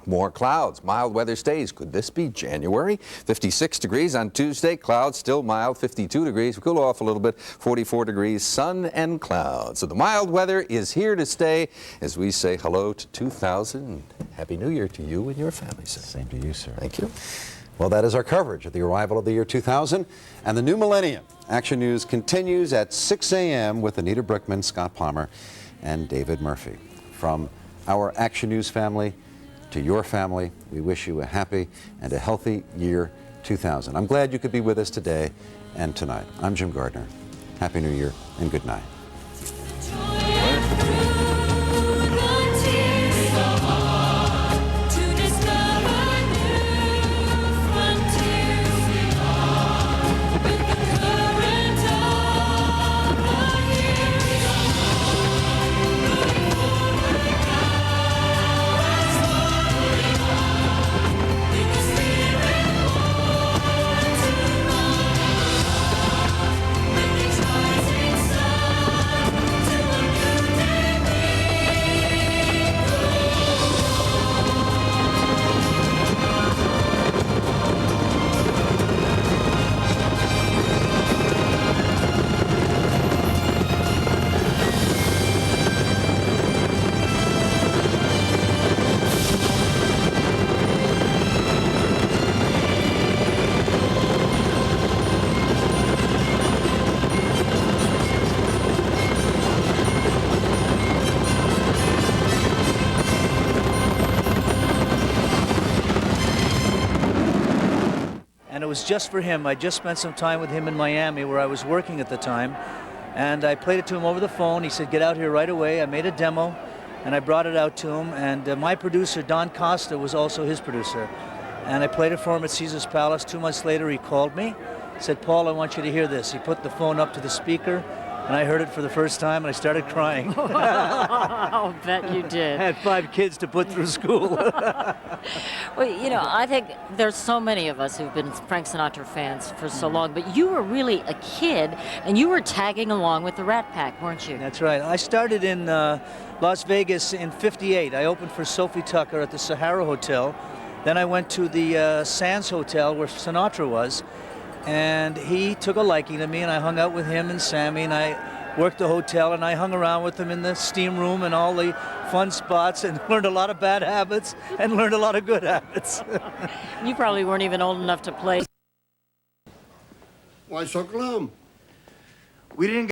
more clouds, mild weather stays. Could this be January? 56 degrees on Tuesday, clouds still mild, 52 degrees. Cool off a little bit, 44 degrees, sun and clouds. So the mild weather is here to stay as we say hello to 2000. Happy New Year to you and your family, sir. Same to you, sir. Thank you. Well, that is our coverage of the arrival of the year 2000 and the new millennium. Action News continues at 6 a.m. with Anita Brickman, Scott Palmer, and David Murphy. From our Action News family to your family, we wish you a happy and a healthy year 2000. I'm glad you could be with us today and tonight. I'm Jim Gardner. Happy New Year and good night. It was just for him. I just spent some time with him in Miami where I was working at the time, and I played it to him over the phone. He said, get out here right away. I made a demo and I brought it out to him, and my producer Don Costa was also his producer, and I played it for him at Caesar's Palace. 2 months later he called me, said, Paul, I want you to hear this. He put the phone up to the speaker and I heard it for the first time, and I started crying. I'll bet you did. I had 5 kids to put through school. Well, you know, I think there's so many of us who've been Frank Sinatra fans for so long, but you were really a kid, and you were tagging along with the Rat Pack, weren't you? That's right. I started in Las Vegas in '58. I opened for Sophie Tucker at the Sahara Hotel. Then I went to the Sands Hotel where Sinatra was, and he took a liking to me, and I hung out with him and Sammy, and I worked the hotel, and I hung around with them in the steam room and all the fun spots, and learned a lot of bad habits and learned a lot of good habits. You probably weren't even old enough to play. Why so glum? We didn't